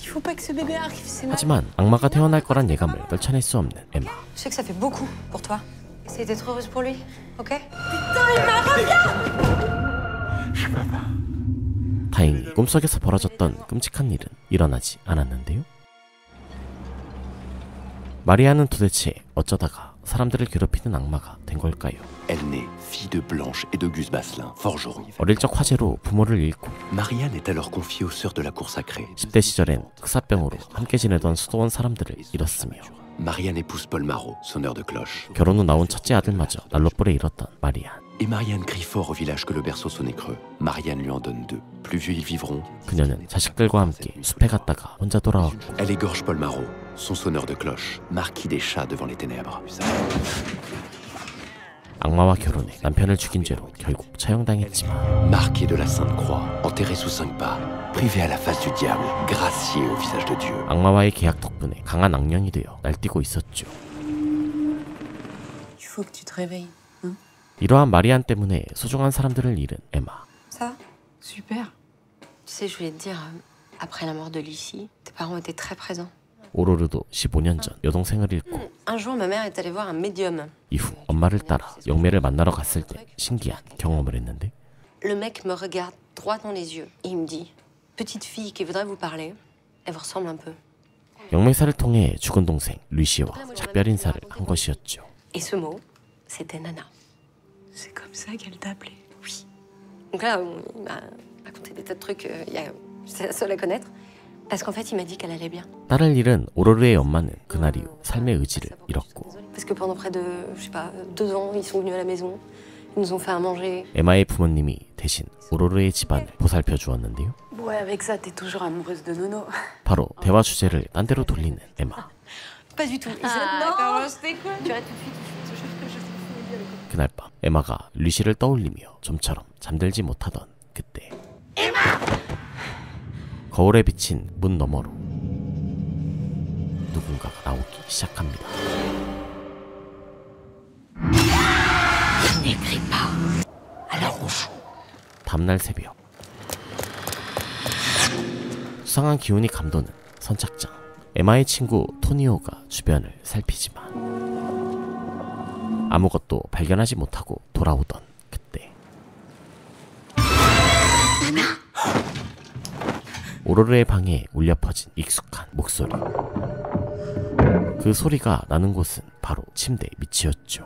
Il faut pas que ce bébé arrive, c'est mal. 하지만 악마가 태어날 거란 예감을 떨쳐낼 수 없는 에마. Je sais que ça fait beaucoup pour toi. Essaye d'être heureuse pour lui, ok? Putain, Emma, reviens! 다행히 꿈속에서 벌어졌던 끔찍한 일은 일어나지 않았는데요. 마리아는 도대체 어쩌다가 사람들을 괴롭히는 악마가 된 걸까요? Elle naît fille de Blanche et d'Auguste Basselin, forgeron. 어릴 적 화재로 부모를 잃고 Marianne est alors confiée aux sœurs de la cour sacrée. 10대 시절엔 흑사병으로 함께 지내던 수도원 사람들을 잃었으며 Marianne épouse Paul Marot, sonneur de cloche. 결혼 후 나온 첫째 아들마저 난로불에 잃었던 마리안. Et Marianne crie fort au village que le berceau sonnait creux. Marianne lui en donne 2. Plus vieux ils vivront. 그녀는 자식들과 함께 숲에 갔다가 혼자 돌아왔고 Elle égorge Paul Marot, son sonneur de cloche, marquis des chats devant les ténèbres. 악마와 결혼해 남편을 죽인 죄로 결국 처형당했지만 Marqué de la Sainte Croix, enterré sous 5 pas, privé à la face du diable, gracié au visage de Dieu. 악마와의 계약 덕분에 강한 악령이 되어 날뛰고 있었죠. Il faut que tu te réveilles. 이러한 마리안 때문에 소중한 사람들을 잃은 에마. Ça? Super. Tu sais, je voulais te dire, après la mort de Lucie, tes parents étaient très présents. 오로르도 15년 전 여동생을 잃고 Un jour, ma mère est allée voir un médium. 이후 엄마를 따라 영매를 만나러 갔을 때 신기한 경험을 했는데 Le mec me regarde droit dans les yeux et il me dit petite fille qui voudrait vous parler, elle vous ressemble un peu. 영매사를 통해 죽은 동생 루시와 작별 인사를 한 것이었죠. Et ce mot, c'était Nana. C'est comme ça qu'elle t'a appelé. Oui. Donc là, il m'a raconté des tas de trucs, c'est la seule à connaître. Parce qu'en fait, il m'a dit qu'elle allait bien. 딸을 잃은 오로르의 엄마는 그날 이후 삶의 의지를 잃었고 Parce que pendant près de, je sais pas, 2 ans, ils sont venus à la maison. Ils nous ont fait à manger. 에마의 부모님이 대신 오로르의 집안을 보살펴 주었는데요. Ouais, avec ça, t'es toujours amoureuse de Nono. 바로 대화 주제를 딴 데로 돌리는 에마. Pas du tout. Comment c'était quoi? Tu arrêtes tout de suite. 그날 밤 에마가 루시를 떠올리며 좀처럼 잠들지 못하던 그때 거울에 비친 문 너머로 누군가가 나오기 시작합니다. n'écris pas. Alors on joue. 다음날 새벽 수상한 기운이 감도는 선착장. 에마의 친구 토니오가 주변을 살피지만 아무것도 발견하지 못하고 돌아오던 그때 오로르의 방에 울려 퍼진 익숙한 목소리. 그 소리가 나는 곳은 바로 침대 밑이었죠.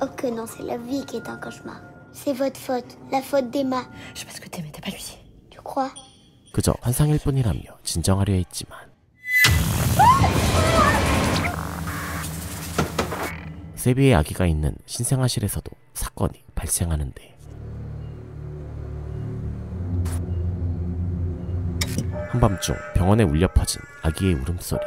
Oh que non, c'est la vie qui est un cauchemar. C'est votre faute, la faute d'Emma. Je sais pas ce que t'aimais, t'as pas lui. Tu crois? 그저 환상일 뿐이라며 진정하려 했지만 세비의 아기가 있는 신생아실에서도 사건이 발생하는데 한밤중 병원에 울려 퍼진 아기의 울음소리.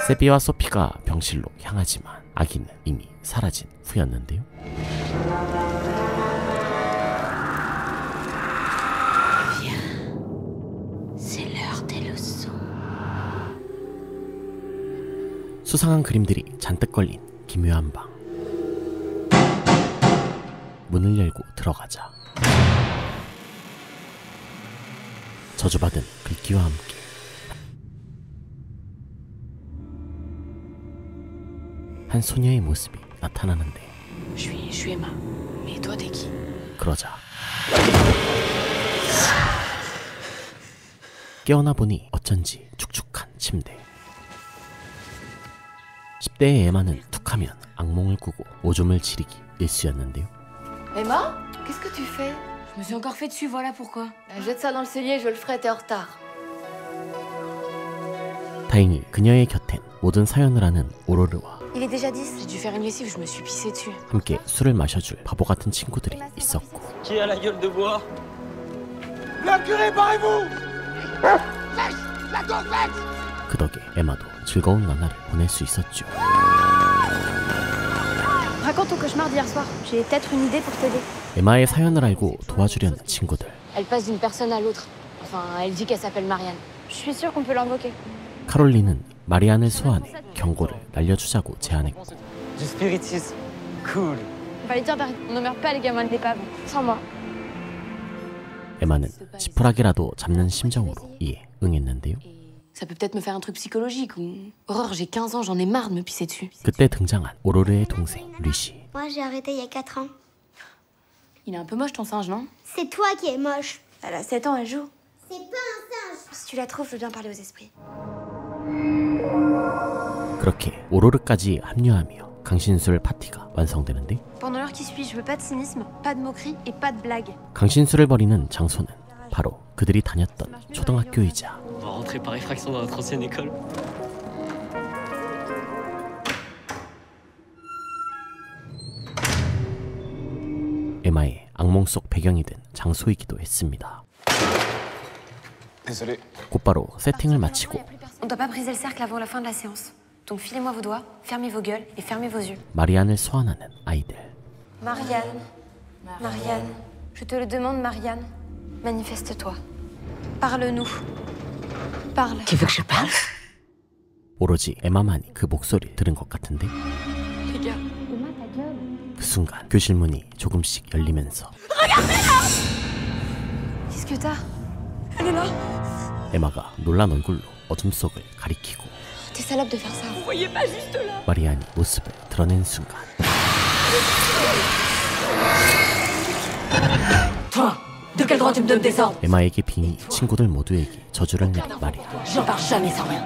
세비와 소피가 병실로 향하지만 아기는 이미 사라진 후였는데요. C'est l'heure des leçons. 수상한 그림들이 잔뜩 걸린 기묘한 방. 문을 열고 들어가자 저주받은 글귀와 함께 한 소녀의 모습이 나타나는데 Je suis Emma. Mais toi, t'es qui? 그러자 깨어나 보니 어쩐지 축축한 침대. 10대의 에마는 툭하면 악몽을 꾸고 오줌을 지르기 일쑤였는데요. Emma, qu'est-ce que tu fais? Je me suis encore fait dessus, voilà pourquoi. Jette ça dans le cellier, je le ferai, t'es en retard. 다행히 그녀의 곁엔 모든 사연을 아는 오로르와 Il est déjà 10. J'ai dû faire une lessive, je me suis pissée dessus. 함께 술을 마셔줄 바보 같은 친구들이 있었고 Qui a la gueule de bois? Le curé, parez-vous! La gonflette! 그 덕에 에마도 즐거운 나날을 보낼 수 있었죠. Raconte ton cauchemar d'hier soir. J'ai peut-être une idée pour t'aider. 에마의 사연을 알고 도와주려는 친구들. Elle passe d'une personne à l'autre. Enfin, elle dit qu'elle s'appelle Marianne. Je suis sûre qu'on peut l'invoquer. 카롤린은 마리안을 소환해 경고를 날려주자고 제안했고 Du spiritisme. Cool. On va lui dire d'arrêter. On ne meurt pas les gamins de l'épave. Sans moi. 에마는 지푸라기라도 잡는 심정으로 이에 응했는데요. Ça peut peut-être me faire un truc psychologique ou... Aurore, j'ai 15 ans, j'en ai marre de me pisser dessus. 그때 등장한 오로르의 동생 리시. Moi, j'ai arrêté il y a 4 ans. Il est un peu moche ton singe, non? C'est toi qui es moche. Elle a 7 ans, elle joue. C'est pas un singe. Si tu la trouves, je veux bien parler aux esprits. 그렇게 오로르까지 합류하며 강신술 파티가 완성되는데 Pendant l'heure qui suit, je veux pas de cynisme, pas de moquerie et pas de blague. 강신술을 벌이는 장소는 바로 그들이 다녔던 초등학교이자 On va rentrer par effraction dans notre ancienne école. 에마의 악몽 속 배경이 된 장소이기도 했습니다. Désolé. 곧바로 세팅을 마치고 On doit pas briser le cercle avant la fin de la séance. Donc filez-moi vos doigts, fermez vos gueules et fermez vos yeux. 마리안을 소환하는 아이들. Marianne. Marianne. Je te le demande, Marianne. Manifeste-toi. Parle-nous. Parle. Tu veux que je parle? 오로지 에마만이 그 목소리를 들은 것 같은데 Les gars. 그 순간 교실 문이 조금씩 열리면서 Qu'est-ce que t'as? Elle est là. 에마가 놀란 얼굴로 어둠 속을 가리키고 T'es salope de faire ça. Vous voyez pas juste là. 마리안이 모습을 드러낸 순간 Toi, de quel droit tu me donnes des ordres? 에마에게 빙의 친구들 모두에게 저주를 내린 마리안. J'en pars jamais sans rien.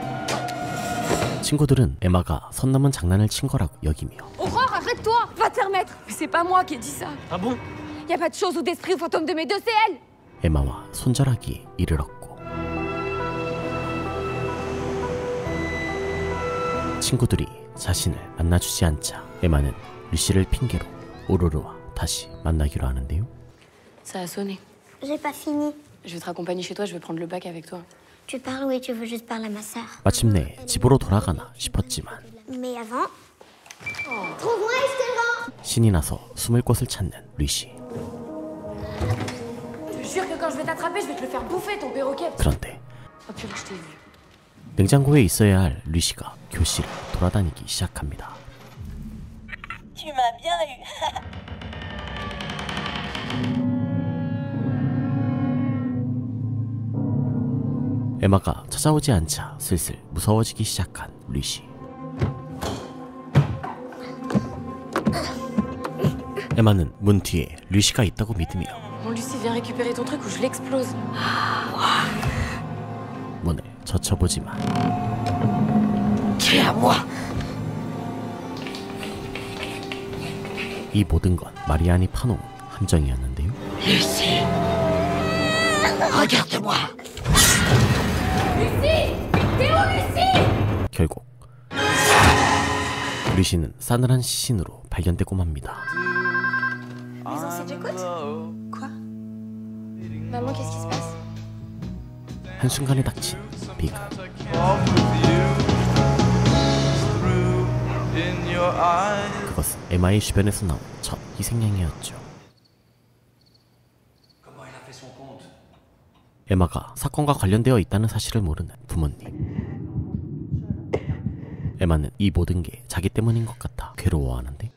친구들은 에마가 선 넘은 장난을 친 거라고 여기며 Aurore, arrête-toi. Va te remettre. Mais c'est pas moi qui ai dit ça. Ah bon? Y a pas de chose ou d'esprit ou fantôme de mes deux, c'est elle. 에마와 손절하기에 이르렀고 친구들이 자신을 만나주지 않자 에마는 루시를 핑계로 오로르와 다시 만나기로 하는데요. Ça a sonné. J'ai pas fini. Je vais te raccompagner chez toi, je vais prendre le bac avec toi. Tu parles ou tu veux juste parler à ma sœur? 마침내 집으로 돌아가나 싶었지만 Mais avant... Trouve-moi et je te le rends. 신이 나서 숨을 곳을 찾는 루시. Je te jure que quand je vais t'attraper, je vais te le faire bouffer, ton perroquet. 그런데 Oh purée, je t'ai vu. 냉장고에 있어야 할 루시가 교실을 돌아다니기 시작합니다. tu m'as bien eu. 에마가 찾아오지 않자 슬슬 무서워지기 시작한 리시. 에마는 문 뒤에 리시가 있다고 믿으며 Bon, Lucie, viens récupérer ton truc ou je l'explose. 문을 젖혀보지만 이 모든 건 마리안이 파놓은 함정이었는데요. Lucie, regarde-moi. Lucie, t'es où, Lucie? 결국 리시는 싸늘한 시신으로 발견되고 맙니다. Les anciens j'écoute. Quoi? Maman, qu'est-ce qui se passe? 한순간에 닥친 비극. 그것은 에마의 주변에서 나온 첫 희생양이었죠. 에마가 사건과 관련되어 있다는 사실을 모르는 부모님. 에마는 이 모든 게 자기 때문인 것 같아 괴로워하는데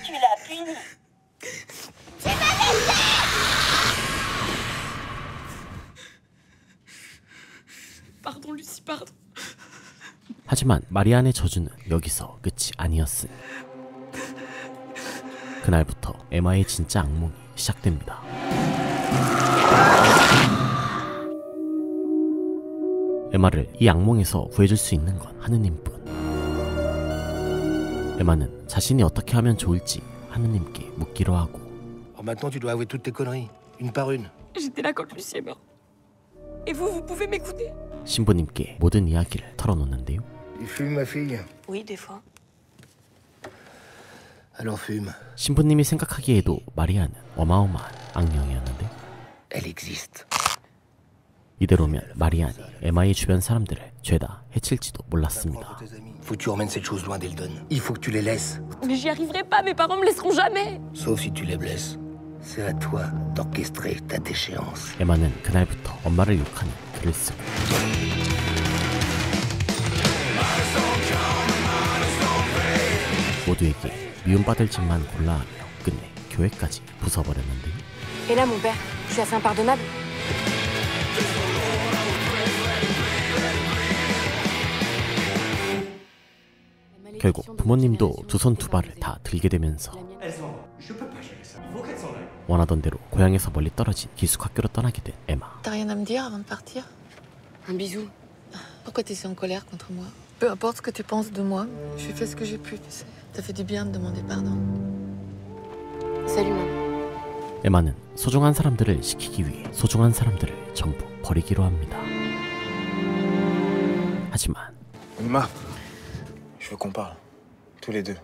Tu l'as puni. Pardon, Lucie, pardon. 하지만 마리안의 저주는 여기서 끝이 아니었으니 그날부터 에마의 진짜 악몽이 시작됩니다. 에마를 이 악몽에서 구해줄 수 있는 건 하느님뿐. 에마는 자신이 어떻게 하면 좋을지 하느님께 묻기로 하고 Maintenant, tu dois avouer toutes tes conneries, une par une. J'étais là quand Lucie est mort. Et vous pouvez m'écouter? 신부님께 모든 이야기를 털어놓는데요. Tu fumes, ma fille? Oui, des fois. Alors fume. 신부님이 생각하기에도 마리아는 어마어마한 악령이었는데 Elle existe. 이대로면 마리안이 에마의 주변 사람들을 죄다 해칠지도 몰랐습니다. Faut que tu emmènes cette chose loin d'Eldon. Il faut que tu les laisses. Mais j'y arriverai pas, mes parents me laisseront jamais. Sauf si tu les blesses. C'est à toi d'orchestrer ta déchéance. 에마는 그날부터 엄마를 욕하는 글을 쓰고 모두에게 미움받을 짓만 골라하며 끝내 교회까지 부숴버렸는데요. Et là, mon père, je suis assez impardonnable. 결국 부모님도 두 손 두 발을 다 들게 되면서 원하던 대로 고향에서 멀리 떨어진 기숙학교로 떠나게 된 에마. T'as rien à me dire avant de partir? Un bisou. Pourquoi t'es si en colère contre moi? Peu importe ce que tu penses de moi, j'ai fait ce que j'ai pu, tu sais. Ça fait du bien de demander pardon. Salut, maman. 에마는 소중한 사람들을 지키기 위해 소중한 사람들을 전부 버리기로 합니다. 하지만 Emma, je veux qu'on parle. Tous les deux.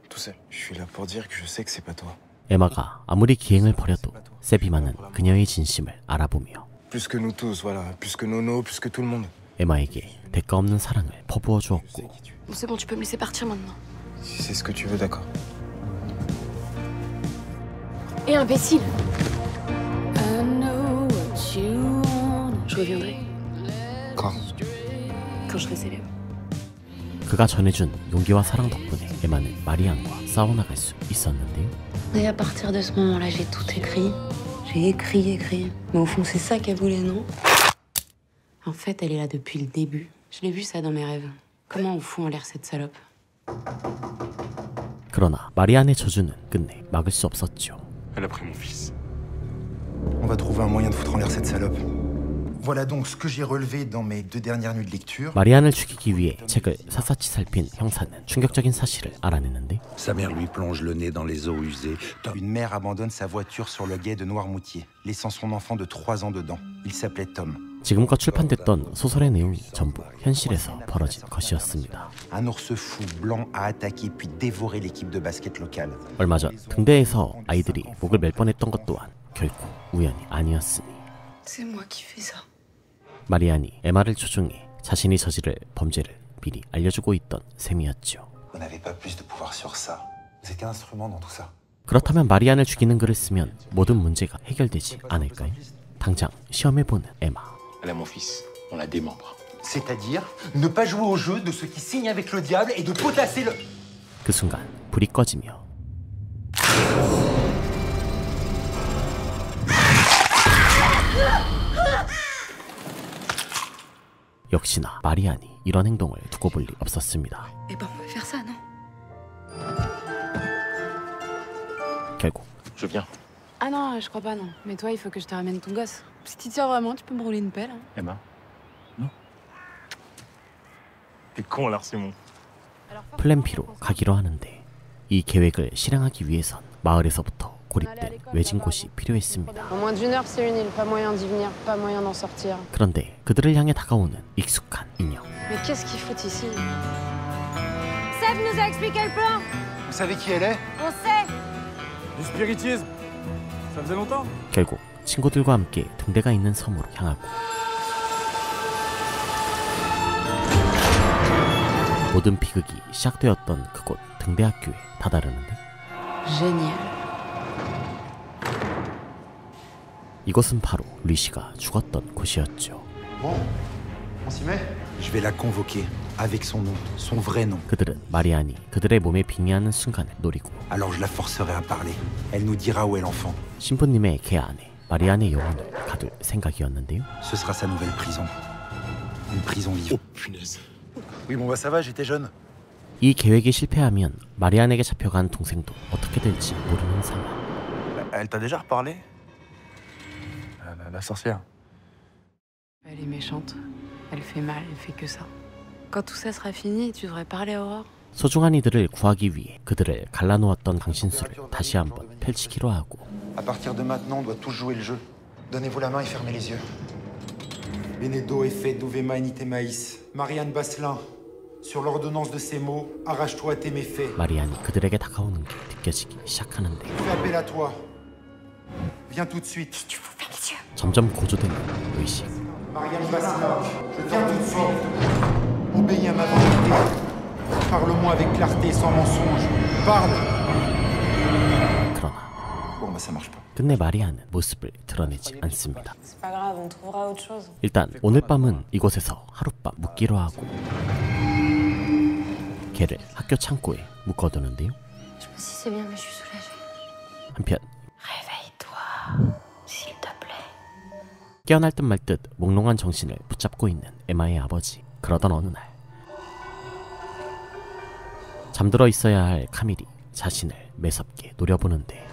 Tout seul. Je suis là pour dire que je sais que c'est pas toi. 에마가 아무리 기행을 벌여도 세비마는 그녀의 진심을 알아보며 Plus que nous tous, voilà. Plus que Nono, plus que tout le monde. 에마에게 대가 없는 사랑을 퍼부어 주었고 Bon, c'est bon, tu peux me laisser partir maintenant. Si c'est ce que tu veux, d'accord. Et imbécile. Je reviendrai. Quand? Quand je serai célèbre. 그가 전해준 용기와 사랑 덕분에 에마는 마리안과 싸워나갈 수 있었는데요. Et à partir de ce moment-là, j'ai tout écrit. J'ai écrit. Mais au fond, c'est ça qu'elle voulait, non? En fait, elle est là depuis le début. Je l'ai vu ça dans mes rêves. Comment au fond a l'air cette salope? 그러나 마리안의 저주는 끝내 막을 수 없었죠. Elle a pris mon fils. On va trouver un moyen de foutre en l'air cette salope. Voilà donc ce que j'ai relevé dans mes 2 dernières nuits de lecture. 마리안을 죽이기 위해 책을 샅샅이 살핀 형사는 충격적인 사실을 알아내는데 Sa mère lui plonge le nez dans les eaux usées. Une mère abandonne sa voiture sur le gué de Noirmoutier, laissant son enfant de 3 ans dedans. Il s'appelait Tom. 지금껏 출판됐던 소설의 내용이 전부 현실에서 벌어진 것이었습니다. Un ours fou blanc a attaqué puis dévoré l'équipe de basket locale. 얼마 전 등대에서 아이들이 목을 맬 뻔했던 것 또한 결코 우연이 아니었으니 C'est moi qui fais ça. 마리안이 에마를 조종해 자신이 저지를 범죄를 미리 알려주고 있던 셈이었죠. Vous n'avez pas plus de pouvoir sur ça. Vous êtes instrument dans tout ça. 그렇다면 마리안을 죽이는 글을 쓰면 모든 문제가 해결되지 않을까요? 당장 시험해보는 에마. Elle a mon fils. On la démembre. C'est-à-dire ne pas jouer au jeu de ceux qui signent avec le diable et de potasser le... 그 순간 불이 꺼지며 역시나 마리안이 이런 행동을 두고 볼 리 없었습니다. Eh ben, on va faire ça, non? 결국 Je viens. Ah non, je crois pas, non. Mais toi, il faut que je te ramène ton gosse. Si tu tires vraiment, tu peux me rouler une pelle. Hein. Emma. Non. T'es con alors, Simon. 플랜 B로 가기로 하는데 이 계획을 실행하기 위해선 마을에서부터 고립된 외진 곳이 필요했습니다. En moins d'1 heure, c'est une île. Pas moyen d'y venir, pas moyen d'en sortir. 그런데 그들을 향해 다가오는 익숙한 인형. Mais qu'est-ce qu'ils foutent ici? Seb nous a expliqué le plan. Vous savez qui elle est? On sait. Du spiritisme. Ça faisait longtemps. 결국 친구들과 함께 등대가 있는 섬으로 향하고 모든 비극이 시작되었던 그곳 등대학교에 다다르는데 Génial. 이곳은 바로 루이시가 죽었던 곳이었죠. Bon, on s'y met? Je vais la convoquer avec son nom, son vrai nom. 그들은 마리안이 그들의 몸에 빙의하는 순간을 노리고 Alors je la forcerai à parler. Elle nous dira où est l'enfant. 신부님의 개 안에 마리안의 영혼을 가둘 생각이었는데요. Ce sera sa nouvelle prison. Une prison vive. Oh punaise. Oui, bon, bah ça va, j'étais jeune. 이 계획이 실패하면 마리안에게 잡혀간 동생도 어떻게 될지 모르는 상황. Elle t'a déjà reparlé? La sorcière. Elle est méchante. Elle fait mal, elle fait que ça. Quand tout ça sera fini, tu devrais parler à Aurore. 소중한 이들을 구하기 위해 그들을 갈라놓았던 당신수를 다시 한번 펼치기로 하고 À partir de maintenant, on doit tous jouer le jeu. Donnez-vous la main et fermez les yeux. Benedo Effet Dovema Nitemaïs, Marianne Basselin, sur l'ordonnance de ces mots, arrache-toi à tes méfaits. 마리안이 그들에게 다가오는 게 느껴지기 시작하는데 Fais appel à toi. Viens tout de suite. 점점 고조되는 의식. Marianne Basselin, je viens tout de suite. Obéis à ma volonté. Parle-moi avec clarté, sans mensonge. Parle. 그러나 Bon, bah ça marche pas. 끝내 마리안은 모습을 드러내지 않습니다. C'est pas grave, on trouvera autre chose. 일단 오늘 밤은 이곳에서 하룻밤 묵기로 하고 걔를 학교 창고에 묶어두는데요. Je me dis c'est bien, mais je suis soulagée. 한편 Réveille-toi, s'il te plaît. 깨어날 듯 말 듯 몽롱한 정신을 붙잡고 있는 에마의 아버지. 그러던 어느 날 잠들어 있어야 할 카밀이 자신을 매섭게 노려보는데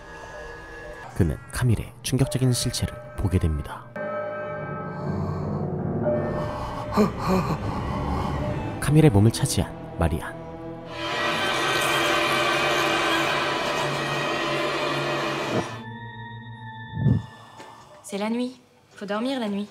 그는 카밀의 충격적인 실체를 보게 됩니다. 카밀의 몸을 차지한 마리안. C'est la nuit. Faut dormir la nuit.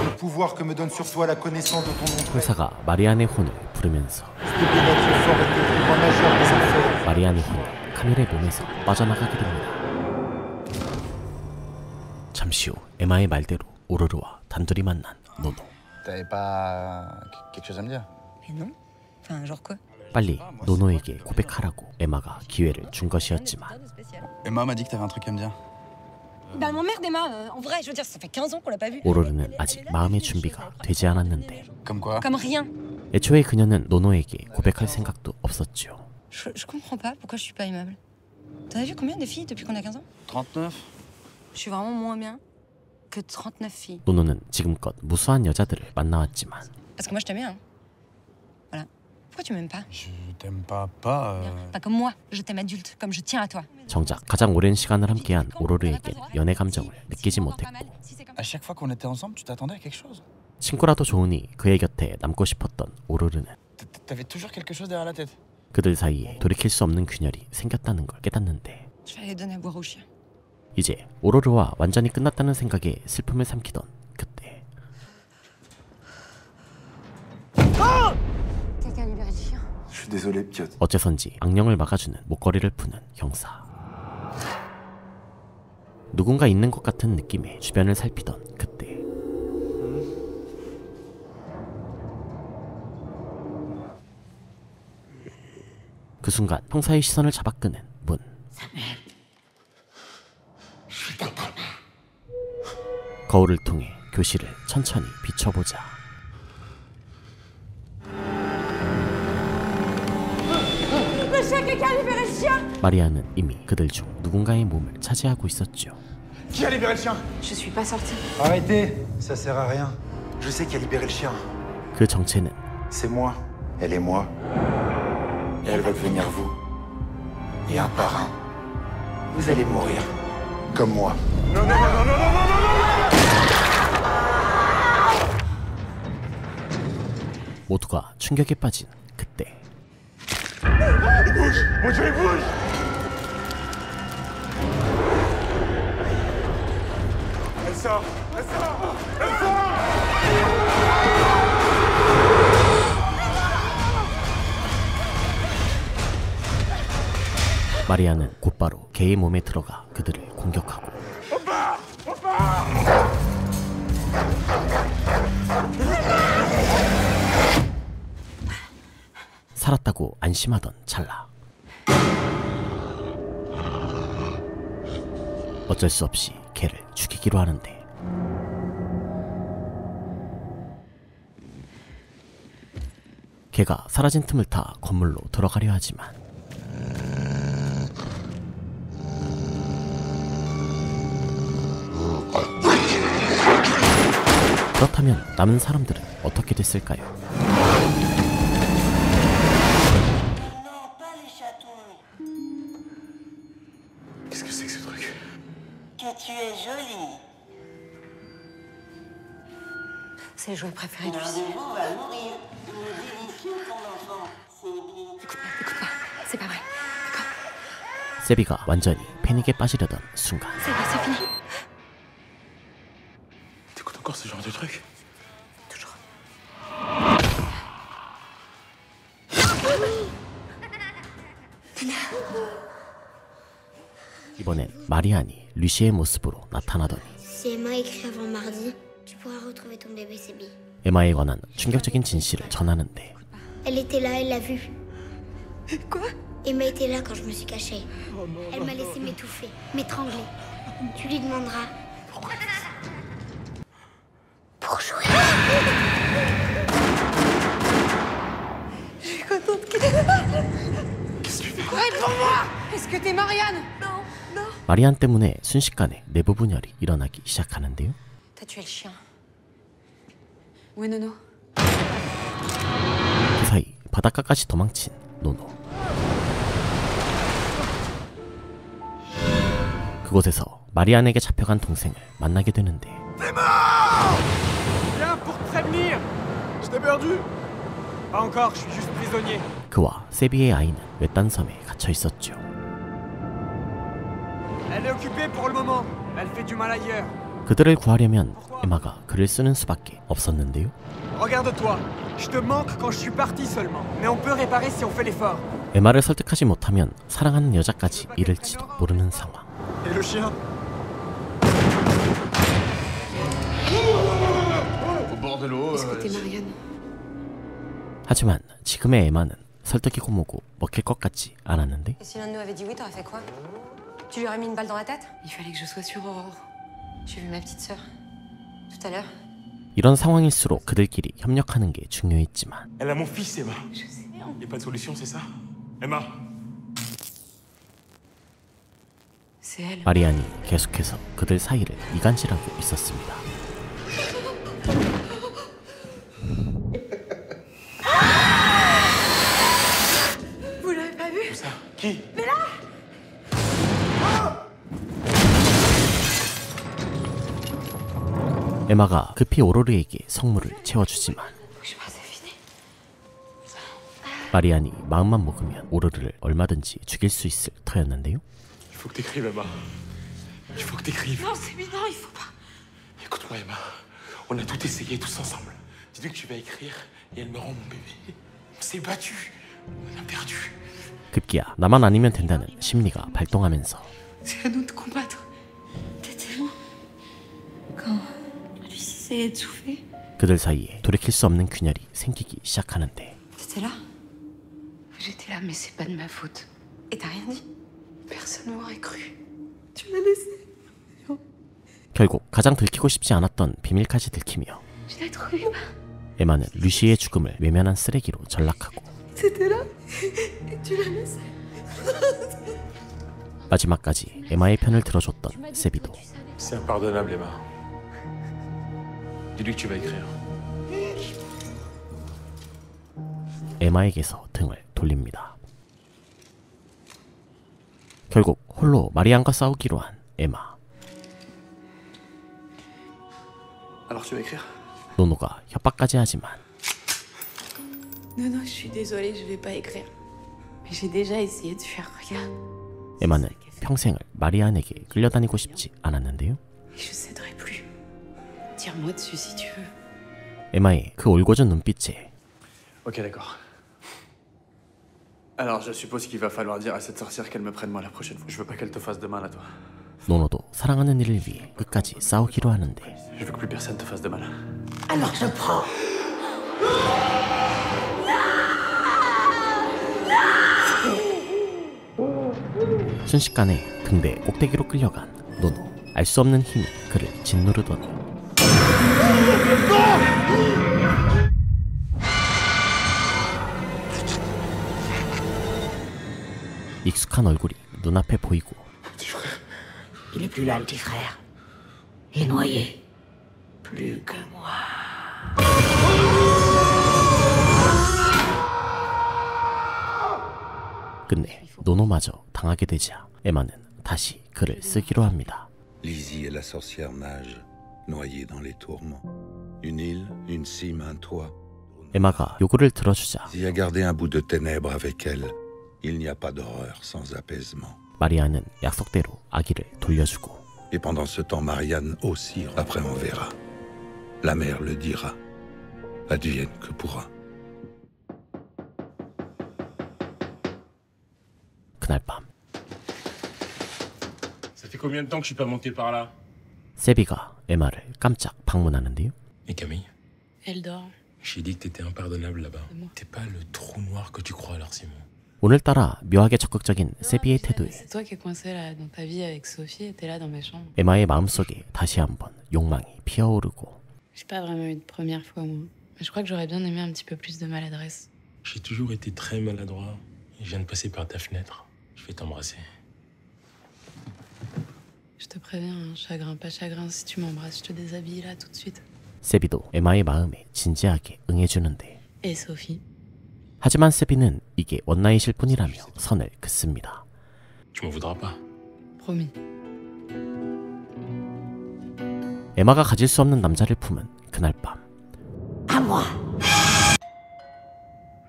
Le pouvoir que me donne sur toi la connaissance de ton nom. 형사가 마리안의 혼을 부르면서 마리안의 혼이 카밀의 몸에서 빠져나가게 됩니다. 잠시 후 에마의 말대로 오로르와 단둘이 만난 노노. T'avais pas quelque chose à me dire? Mais non. Enfin, genre quoi? 빨리 노노에게 고백하라고 에마가 기회를 준 것이었지만 Emma m'a dit que t'avais un truc à me dire. Bah m'emmerde Emma, en vrai, je veux dire, ça fait 15 ans qu'on l'a pas vu. 오로르는 아직 마음의 준비가 되지 않았는데 Comme quoi? Comme rien. 애초에 그녀는 노노에게 고백할 생각도 없었죠. Je comprends pas pourquoi je suis pas aimable. T'en as vu combien de filles depuis qu'on a 15 ans? 39. Je suis vraiment moins bien que 39 filles. 노노는 지금껏 무수한 여자들을 만나왔지만 Parce que moi je t'aime bien. Voilà. Pourquoi tu m'aimes pas? Je t'aime pas. Pas comme moi. Je t'aime adulte, comme je tiens à toi. 정작 가장 오랜 시간을 함께한 오로르에겐 연애 감정을 느끼지 못했고 À chaque fois qu'on était ensemble, tu t'attendais à quelque chose. 친구라도 좋으니 그의 곁에 남고 싶었던 오로르는 T'avais toujours quelque chose derrière la tête. 그들 사이에 돌이킬 수 없는 균열이 생겼다는 걸 깨닫는데 Je vais aller donner à boire au chien. 이제 오로르와 완전히 끝났다는 생각에 슬픔을 삼키던 그때 Quelqu'un libéré le chien. Je suis désolé, Piot. 어째선지 악령을 막아주는 목걸이를 푸는 형사. 누군가 있는 것 같은 느낌에 주변을 살피던 그때 그 순간 형사의 시선을 잡아끄는 문. 거울을 통해 교실을 천천히 비춰보자. 마리아는 이미 그들 중 누군가의 몸을 차지하고 있었죠. Qui a libéré le chien? Je suis pas sortie. Arrêtez, ça sert à rien. Je sais qui a libéré le chien. 그 정체는 C'est moi. Elle est moi. Et elle va devenir vous. Et un par un, vous allez mourir. Comme moi. Non, non, non, non, non, non, non, 모두가 충격에 빠진 그때 Bouge! Mon Dieu, bouge! Elle sort! Elle sort! Elle sort! 마리아는 곧바로 개의 몸에 들어가 그들을 공격하고 오빠! 오빠! 살았다고 안심하던 찰나 어쩔 수 없이 개를 죽이기로 하는데 개가 사라진 틈을 타 건물로 들어가려 하지만 그렇다면 남은 사람들은 어떻게 됐을까요? Qu'est-ce que c'est que ce truc? Que tu es jolie. C'est le jouet préféré de Lucie. On va mourir. Il est délicieux ton enfant. Écoute pas, c'est pas vrai. 세비가 완전히 패닉에 빠지려던 순간 C'est fini. T'écoutes encore ce genre de truc? Toujours. 이번엔 마리안이 루시의 모습으로 나타나더니 Si Emma écrit avant mardi, tu pourras retrouver ton bébé Sébi. 에마에 관한 충격적인 진실을 전하는데 Elle était là, elle l'a vu. Quoi? Emma était là quand je me suis cachée. Elle m'a laissé m'étouffer, m'étrangler. Tu lui demanderas. Pourquoi? Pour jouer. Je suis contente qu'elle... Qu'est-ce que tu fais? Arrête devant moi! Est-ce que t'es Marianne? Non, non. 마리안 때문에 순식간에 내부 분열이 일어나기 시작하는데요. T'as tué le chien. Où est Nono? 그 사이 바닷가까지 도망친 노노. 그곳에서 마리안에게 잡혀간 동생을 만나게 되는데 Viens pour te prévenir. Je t'ai perdu. Pas encore, je suis juste prisonnier. 그와 세비의 아이는 외딴 섬에 갇혀 있었죠. Elle est occupée pour le moment. Elle fait du mal ailleurs. 그들을 구하려면 에마가 글을 쓰는 수밖에 없었는데요. Regarde-toi. Je te manque quand je suis parti seulement. Mais on peut réparer si on fait l'effort. 에마를 설득하지 못하면 사랑하는 여자까지 잃을지도 모르는 상황. Et le chien? Au bord de l'eau. Est-ce que t'es Marianne? 하지만 지금의 에마는 설득이고 뭐고 먹힐 것 같지 않았는데 Et si l'un de nous avait dit oui, t'aurais fait quoi? Tu lui aurais mis une balle dans la tête? Il fallait que je sois sur Aurore. J'ai vu ma petite sœur. Tout à l'heure. 이런 상황일수록 그들끼리 협력하는 게 중요했지만 Elle a mon fils, Emma. Je sais. Y a pas de solution, c'est ça? Emma. C'est elle. 마리안이 계속해서 그들 사이를 이간질하고 있었습니다. Vous l'avez pas vu? Ça. Qui? Mais là! 에마가 급히 오로르에게 성물을 채워주지만 마리안이 마음만 먹으면 오로르를 얼마든지 죽일 수 있을 터였는데요. Il faut que t'écrives, Emma. Il faut que t'écrives. Non, c'est mais non, il faut pas. Écoute-moi, Emma. On a tout essayé tous ensemble. Dis-lui que tu vas écrire et elle me rend mon bébé. On s'est battu. On a perdu. 급기야 나만 아니면 된다는 심리가 발동하면서 C'est à nous de combattre. T'étais où? Quand Lucie s'est étouffée. 그들 사이에 돌이킬 수 없는 균열이 생기기 시작하는데 T'étais là? J'étais là, mais c'est pas de ma faute. Et t'as rien dit? Personne m'aurait cru. Tu l'as laissé. 결국 가장 들키고 싶지 않았던 비밀까지 들키며 에마는 루시의 죽음을 외면한 쓰레기로 전락하고 마지막까지 에마의 편을 들어줬던 세비도 C'est impardonnable, Emma. Dis-lui que tu vas écrire. 에마에게서 등을 돌립니다. 결국 홀로 마리안과 싸우기로 한 에마. Alors tu vas écrire? 노노가 협박까지 하지만 Non, non, je suis désolée, je vais pas écrire. Mais j'ai déjà essayé de faire, regarde. 에마는 평생을 마리안에게 끌려다니고 싶지 않았는데요. Je céderai plus. Tire-moi dessus si tu veux. 에마의 그 올곧은 눈빛에 Ok, d'accord. Alors, je suppose qu'il va falloir dire à cette sorcière qu'elle me prenne moi la prochaine fois. Je veux pas qu'elle te fasse de mal à toi. 노노도 사랑하는 일을 위해 끝까지 싸우기로 하는데 Je veux que plus personne te fasse de mal. Alors je prends. 순식간에 등대 꼭대기로 끌려간 노노. 알 수 없는 힘이 그를 짓누르더니 익숙한 얼굴이 눈앞에 보이고 Il est plus là, le petit frère. Il est noyé. Plus que moi. 끝내 노노마저 당하게 되자 에마는 다시 글을 쓰기로 합니다. Lizzie et la sorcière nagent, noyées dans les tourments. Une île, une cime, un toit. 에마가 요구를 들어주자 Si à garder un bout de ténèbres avec elle, il n'y a pas d'horreur sans apaisement. 마리안은 약속대로 아기를 돌려주고 Et pendant ce temps, Marianne aussi. Après, on verra. La mère le dira. Advienne que pourra. 그날 밤 Ça fait combien de temps que je suis pas monté par là? 세비가 에마를 깜짝 방문하는데요. Et Camille? Elle dort. J'ai dit que t'étais impardonnable là-bas. T'es pas le trou noir que tu crois alors, Simon. 오늘따라 묘하게 적극적인 세비의 태도에 C'est toi qui es coincé là dans ta vie avec Sophie et t'es là dans ma chambre. 에마의 마음속에 다시 한번 욕망이 피어오르고 J'ai pas vraiment eu de première fois moi. Mais je crois que j'aurais bien aimé un petit peu plus de maladresse. J'ai toujours été très maladroit. Je viens de passer par ta fenêtre. Je vais t'embrasser. Je te préviens, hein, chagrin pas chagrin, si tu m'embrasses, je te déshabille là tout de suite. 세비도 에마의 마음에 진지하게 응해주는데 Et Sophie? 하지만 세비는 이게 원나잇일 뿐이라며 선을 긋습니다. Tu m'en voudras pas. Promis. 에마가 가질 수 없는 남자를 품은 그날 밤 À moi.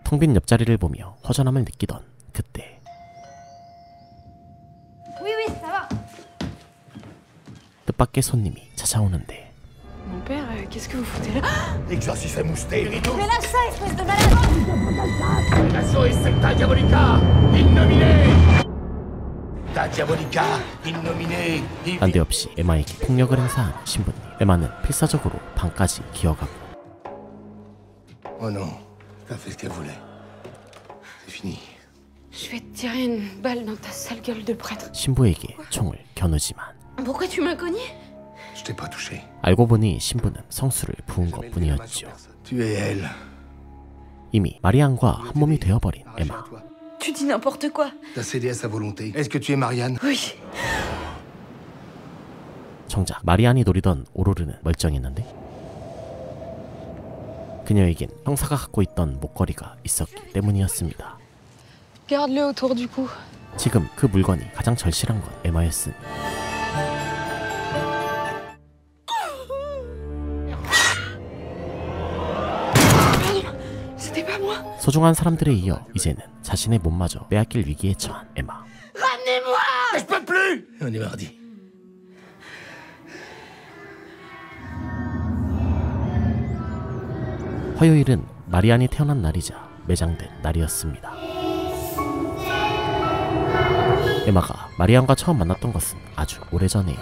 텅 빈 옆자리를 보며 허전함을 느끼던 그때 Oui, oui, ça va. 뜻밖의 손님이 찾아오는데 Mon père, qu'est-ce que vous foutez là? L'exorcisme a mousté, rideau. Mais lâche ça, espèce de malade. L'assaut est secta diabolica, innominé. Ta diabolica, innominé. 난데없이 에마에게 폭력을 행사한 신부님. 에마는 필사적으로 방까지 기어가고 Oh non, t'as fait ce qu'elle voulait. C'est fini. Je vais te tirer une balle dans ta sale gueule de prêtre. 신부에게 총을 겨누지만 Pourquoi tu m'as cogné? Je t'ai pas touché. 알고 보니 신부는 성수를 부은 것뿐이었죠. Tu es elle. 이미 마리안과 한 몸이 되어버린 에마. Tu dis n'importe quoi. T'as cédé à sa volonté. Est-ce que tu es Marianne? Oui. 정작 마리안이 노리던 오로르는 멀쩡했는데 그녀에겐 형사가 갖고 있던 목걸이가 있었기 때문이었습니다. Garde-le autour du cou. 지금 그 물건이 가장 절실한 건 에마였으니 C'était pas moi. 소중한 사람들에 이어 이제는 자신의 몸마저 빼앗길 위기에 처한 에마. Ramenez-moi. Je peux plus. On est mardi. 화요일은 마리안이 태어난 날이자 매장된 날이었습니다. 에마가 마리안과 처음 만났던 것은 아주 오래전에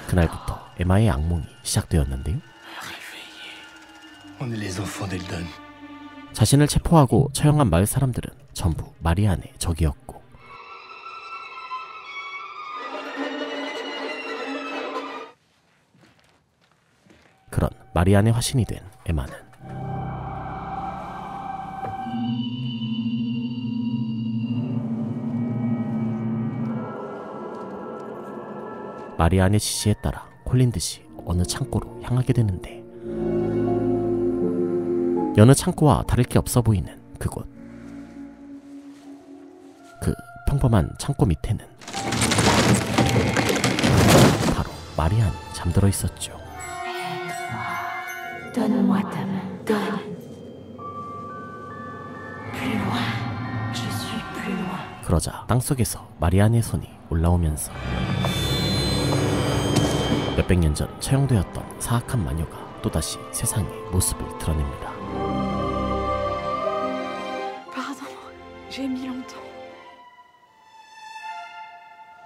그날부터 에마의 악몽이 시작되었는데요. On est les enfants d'Eldon. 자신을 체포하고 처형한 마을 사람들은 전부 마리안의 적이었고 그런 마리안의 화신이 된 에마는 마리안의 지시에 따라 홀린 듯이 어느 창고로 향하게 되는데 여느 창고와 다를 게 없어 보이는 그곳. 그 평범한 창고 밑에는 바로 마리안이 잠들어 있었죠. Donne-moi ta main, donne. Plus loin, je suis plus loin. 그러자 땅속에서 마리안의 손이 올라오면서 몇백 년 전 처형되었던 사악한 마녀가 또다시 세상에 모습을 드러냅니다. Pardon, j'ai mis longtemps.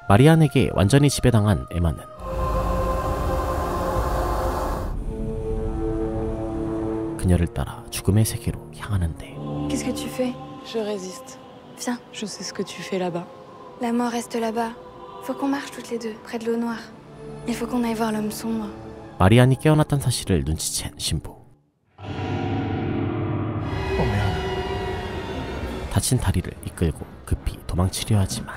마리안에게 완전히 지배당한 에마는 그녀를 따라 죽음의 세계로 향하는데 Qu'est-ce que tu fais? Je résiste. Viens, je sais ce que tu fais là-bas. La mort reste là-bas. Faut qu'on marche toutes les deux, près de l'eau noire. Il faut qu'on aille voir l'homme sombre. 마리안이 깨어났던 사실을 눈치챈 신부. 다친 다리를 이끌고 급히 도망치려 하지만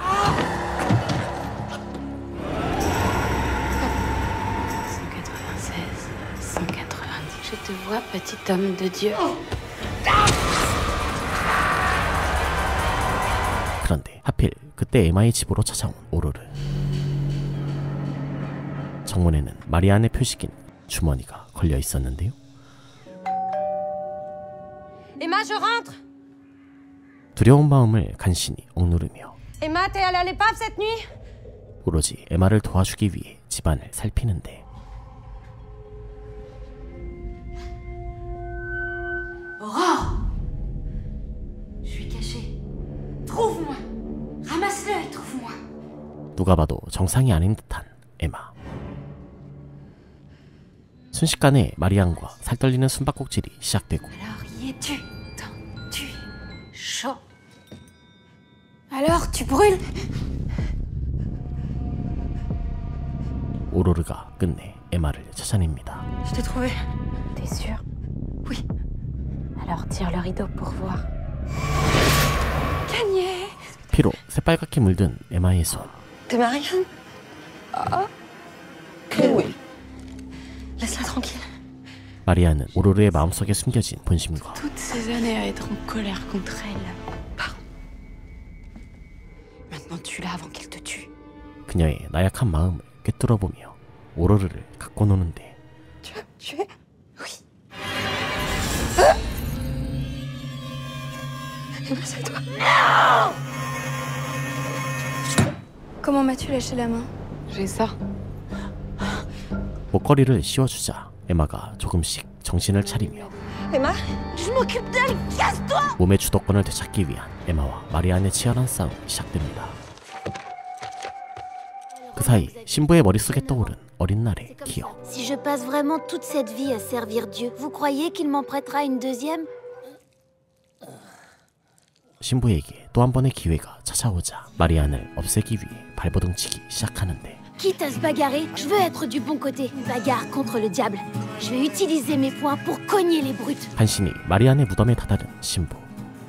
Je te vois, petit homme de Dieu. 그런데 하필 그때 에마의 집으로 찾아온 오로르. 정문에는 마리안의 표식인 주머니가 걸려 있었는데요. Emma, je rentre. 두려운 마음을 간신히 억누르며 Emma, t'es allée à l'épave cette nuit? 오로지 에마를 도와주기 위해 집안을 살피는데 Aurore! Je suis cachée. Trouve-moi! Ramasse-le et trouve-moi! 누가 봐도 정상이 아닌 듯한 에마. 순식간에 마리안과 살떨리는 숨바꼭질이 시작되고 Alors, y es-tu? Tu es chaud. Alors, tu brûles? 오로르가 끝내 에마를 찾아냅니다. Je t'ai trouvé. T'es sûr? Oui. Alors, tire le rideau pour voir. Gagné! 피로 새빨갛게 물든 에마의 손. T'es Marianne? Ah. Oui. Laisse-la tranquille. 마리안은 오로르의 마음속에 숨겨진 본심과 Toutes ces années à être en colère contre elle. Pardon. Maintenant, tue-la avant qu'elle te tue. 그녀의 나약한 마음을 꿰뚫어보며 오로르를 갖고 노는데 Tu vas me tuer? Oui. Emma, c'est toi. Non! Comment m'as-tu lâché la main? J'ai ça. 목걸이를 씌워주자 에마가 조금씩 정신을 차리며 Emma, je m'occupe d'elle. Casse-toi! 몸의 주도권을 되찾기 위한 에마와 마리안의 치열한 싸움이 시작됩니다. 그 사이 신부의 머릿속에 떠오른 어린 날의 기억. Si je passe vraiment toute cette vie à servir Dieu, vous croyez qu'il m'en prêtera une deuxième? 신부에게 또 한 번의 기회가 찾아오자 마리안을 없애기 위해 발버둥치기 시작하는데 Quitte à se bagarrer, je veux être du bon côté. Une bagarre contre le diable. Je vais utiliser mes poings pour cogner les brutes. 간신히 마리안의 무덤에 다다른 신부.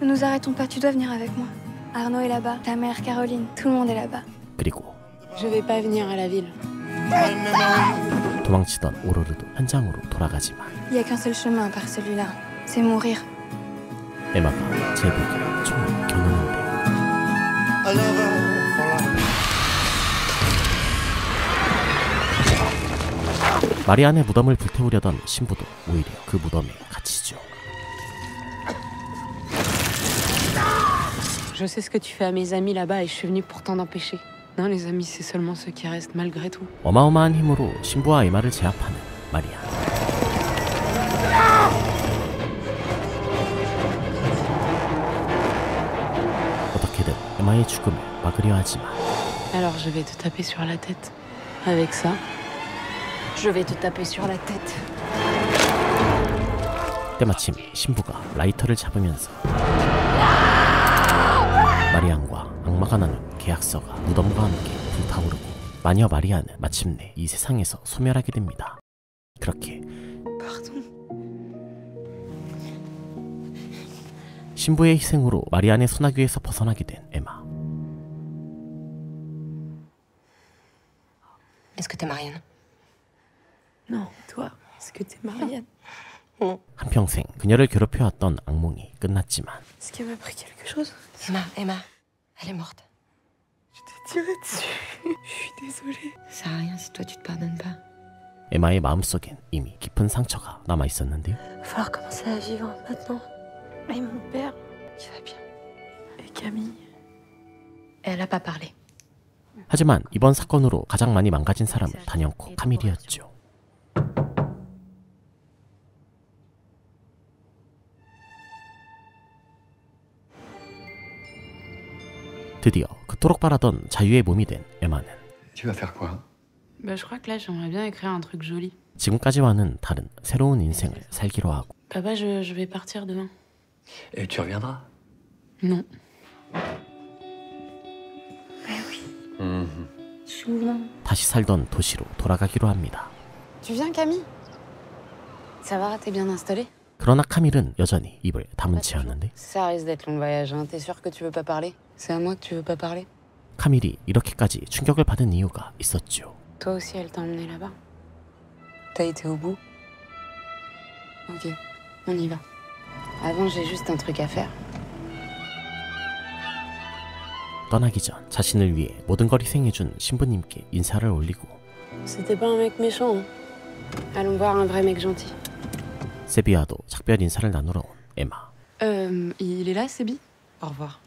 Ne nous arrêtons pas, tu dois venir avec moi. Arnaud est là-bas, ta mère Caroline, tout le monde est là-bas. 그리고 Je vais pas venir à la ville. 도망치던 오로르도 현장으로 돌아가지만 Il y a qu'un seul chemin par celui-là, c'est mourir. 에마가 제복에 총을 겨누는데 마리안의 무덤을 불태우려던 신부도 오히려 그 무덤에 갇히죠. Je sais ce que tu fais à mes amis là-bas et je suis venue pour t'en empêcher. Non, les amis, c'est seulement ceux qui restent malgré tout. 어마어마한 힘으로 신부와 에마를 제압하는 마리안. 어떻게든 에마의 죽음을 막으려 하지만 Alors je vais te taper sur la tête. Avec ça, je vais te taper sur la tête. 때마침 신부가 라이터를 잡으면서 마리안과 악마가 나눈 계약서가 무덤과 함께 불타오르고 마녀 마리안은 마침내 이 세상에서 소멸하게 됩니다. 그렇게 신부의 희생으로 마리안의 소나기에서 벗어나게 된 에마. Est-ce que t'es Marianne? Non, toi, est-ce que t'es Marianne? 한평생 그녀를 괴롭혀왔던 악몽이 끝났지만 Est-ce qu'elle m'a pris quelque chose? Emma, elle est morte. Je t'ai tiré dessus. Je suis désolée. Ça sert à rien si toi tu te pardonnes pas. 에마의 마음속엔 이미 깊은 상처가 남아있었는데요. Il va falloir commencer à vivre maintenant. Et mon père, Tu vas bien. et Camille. Elle a pas parlé. 하지만 이번 사건으로 가장 많이 망가진 사람은 단연코 카밀이었죠. 드디어 그토록 바라던 자유의 몸이 된 에마는 Tu vas faire quoi? Bah, je crois que là, j'aimerais bien écrire un truc joli. 지금까지와는 다른 새로운 인생을 살기로 하고 Papa, je vais partir demain. Et tu reviendras? Non. Souviens. 다시 살던 도시로 돌아가기로 합니다. Tu viens, Camille? Ça va, t'es bien installée? 그러나 카밀은 여전히 입을 다문 채였는데 Ça risque d'être long le voyage, hein. T'es sûr que tu veux pas parler? C'est à moi que tu veux pas parler? 카밀이 이렇게까지 충격을 받은 이유가 있었죠. Toi aussi, elle t'a emmené là-bas? T'as été au bout? Ok, on y va. Avant, j'ai juste un truc à faire. 떠나기 전 자신을 위해 모든 걸 희생해준 신부님께 인사를 올리고 C'était pas un mec méchant, hein. Allons voir un vrai mec gentil. 세비와도 작별 인사를 나누러 온 에마. Il est là, Sébi? Au revoir.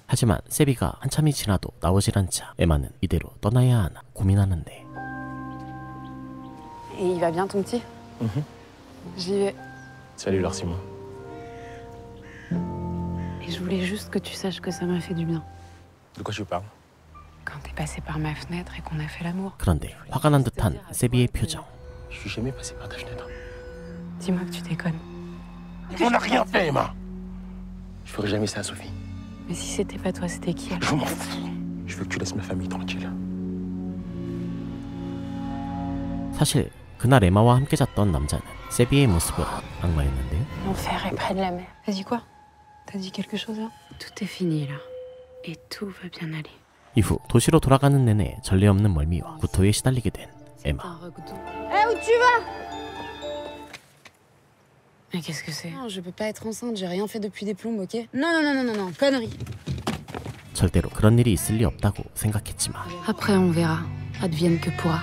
하지만 세비가 한참이 지나도 나오질 않자 에마는 이대로 떠나야 하나 고민하는데 Et il va bien, ton petit? J'y vais. Salut Larsimon. Et je voulais juste que tu saches que ça m'a fait du bien. De quoi tu parles? Quand t'es passé par ma fenêtre et qu'on a fait l'amour. 그런데 화가 난 듯한 세비의 표정. Je suis jamais passé par ta fenêtre. Dis-moi que tu déconnes. On n'a rien fait, Emma. Je ferai jamais ça à Sophie. Mais si c'était pas toi, c'était qui? Je m'en fous. Je veux que tu laisses ma famille tranquille. 사실 그날 에마와 함께 잤던 남자는 세비의 모습은 악마였는데요. L'enfer est près de la mer. T'as dit quoi? T'as dit quelque chose là? Tout est fini là. Et tout va bien aller. 이후 도시로 돌아가는 내내 전례 없는 멀미와 구토에 시달리게 된 에마. Eh, où tu vas? Mais qu'est-ce que c'est? Non, je peux pas être enceinte, j'ai rien fait depuis des plombes, ok? Non, connerie. 절대로 그런 일이 있을 리 없다고 생각했지만 Après on verra. Advienne que pourra.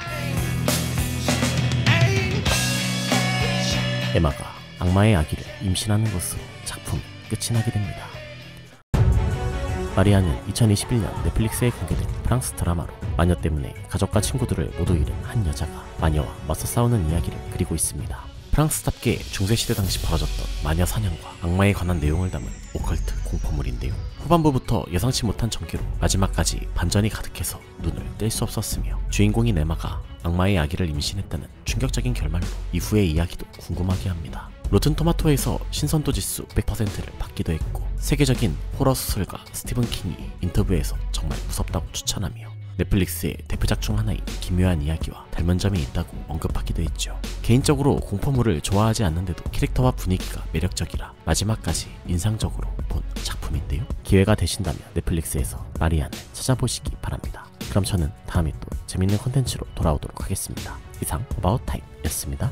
에마가 악마의 아기를 임신하는 것으로 작품이 끝이 나게 됩니다. 마리아는 2021년 넷플릭스에 공개된 프랑스 드라마로 마녀 때문에 가족과 친구들을 모두 잃은 한 여자가 마녀와 맞서 싸우는 이야기를 그리고 있습니다. 프랑스답게 중세시대 당시 벌어졌던 마녀 사냥과 악마에 관한 내용을 담은 오컬트 공포물인데요. 후반부부터 예상치 못한 전개로 마지막까지 반전이 가득해서 눈을 뗄 수 없었으며 주인공인 에마가 악마의 아기를 임신했다는 충격적인 결말로 이후의 이야기도 궁금하게 합니다. 로튼토마토에서 신선도 지수 100%를 받기도 했고 세계적인 호러 소설가 스티븐 킹이 인터뷰에서 정말 무섭다고 추천하며 넷플릭스의 대표작 중 하나인 기묘한 이야기와 닮은 점이 있다고 언급하기도 했죠. 개인적으로 공포물을 좋아하지 않는데도 캐릭터와 분위기가 매력적이라 마지막까지 인상적으로 본 작품인데요. 기회가 되신다면 넷플릭스에서 마리안을 찾아보시기 바랍니다. 그럼 저는 다음에 또 재밌는 콘텐츠로 돌아오도록 하겠습니다. 이상 어바웃 타임이었습니다.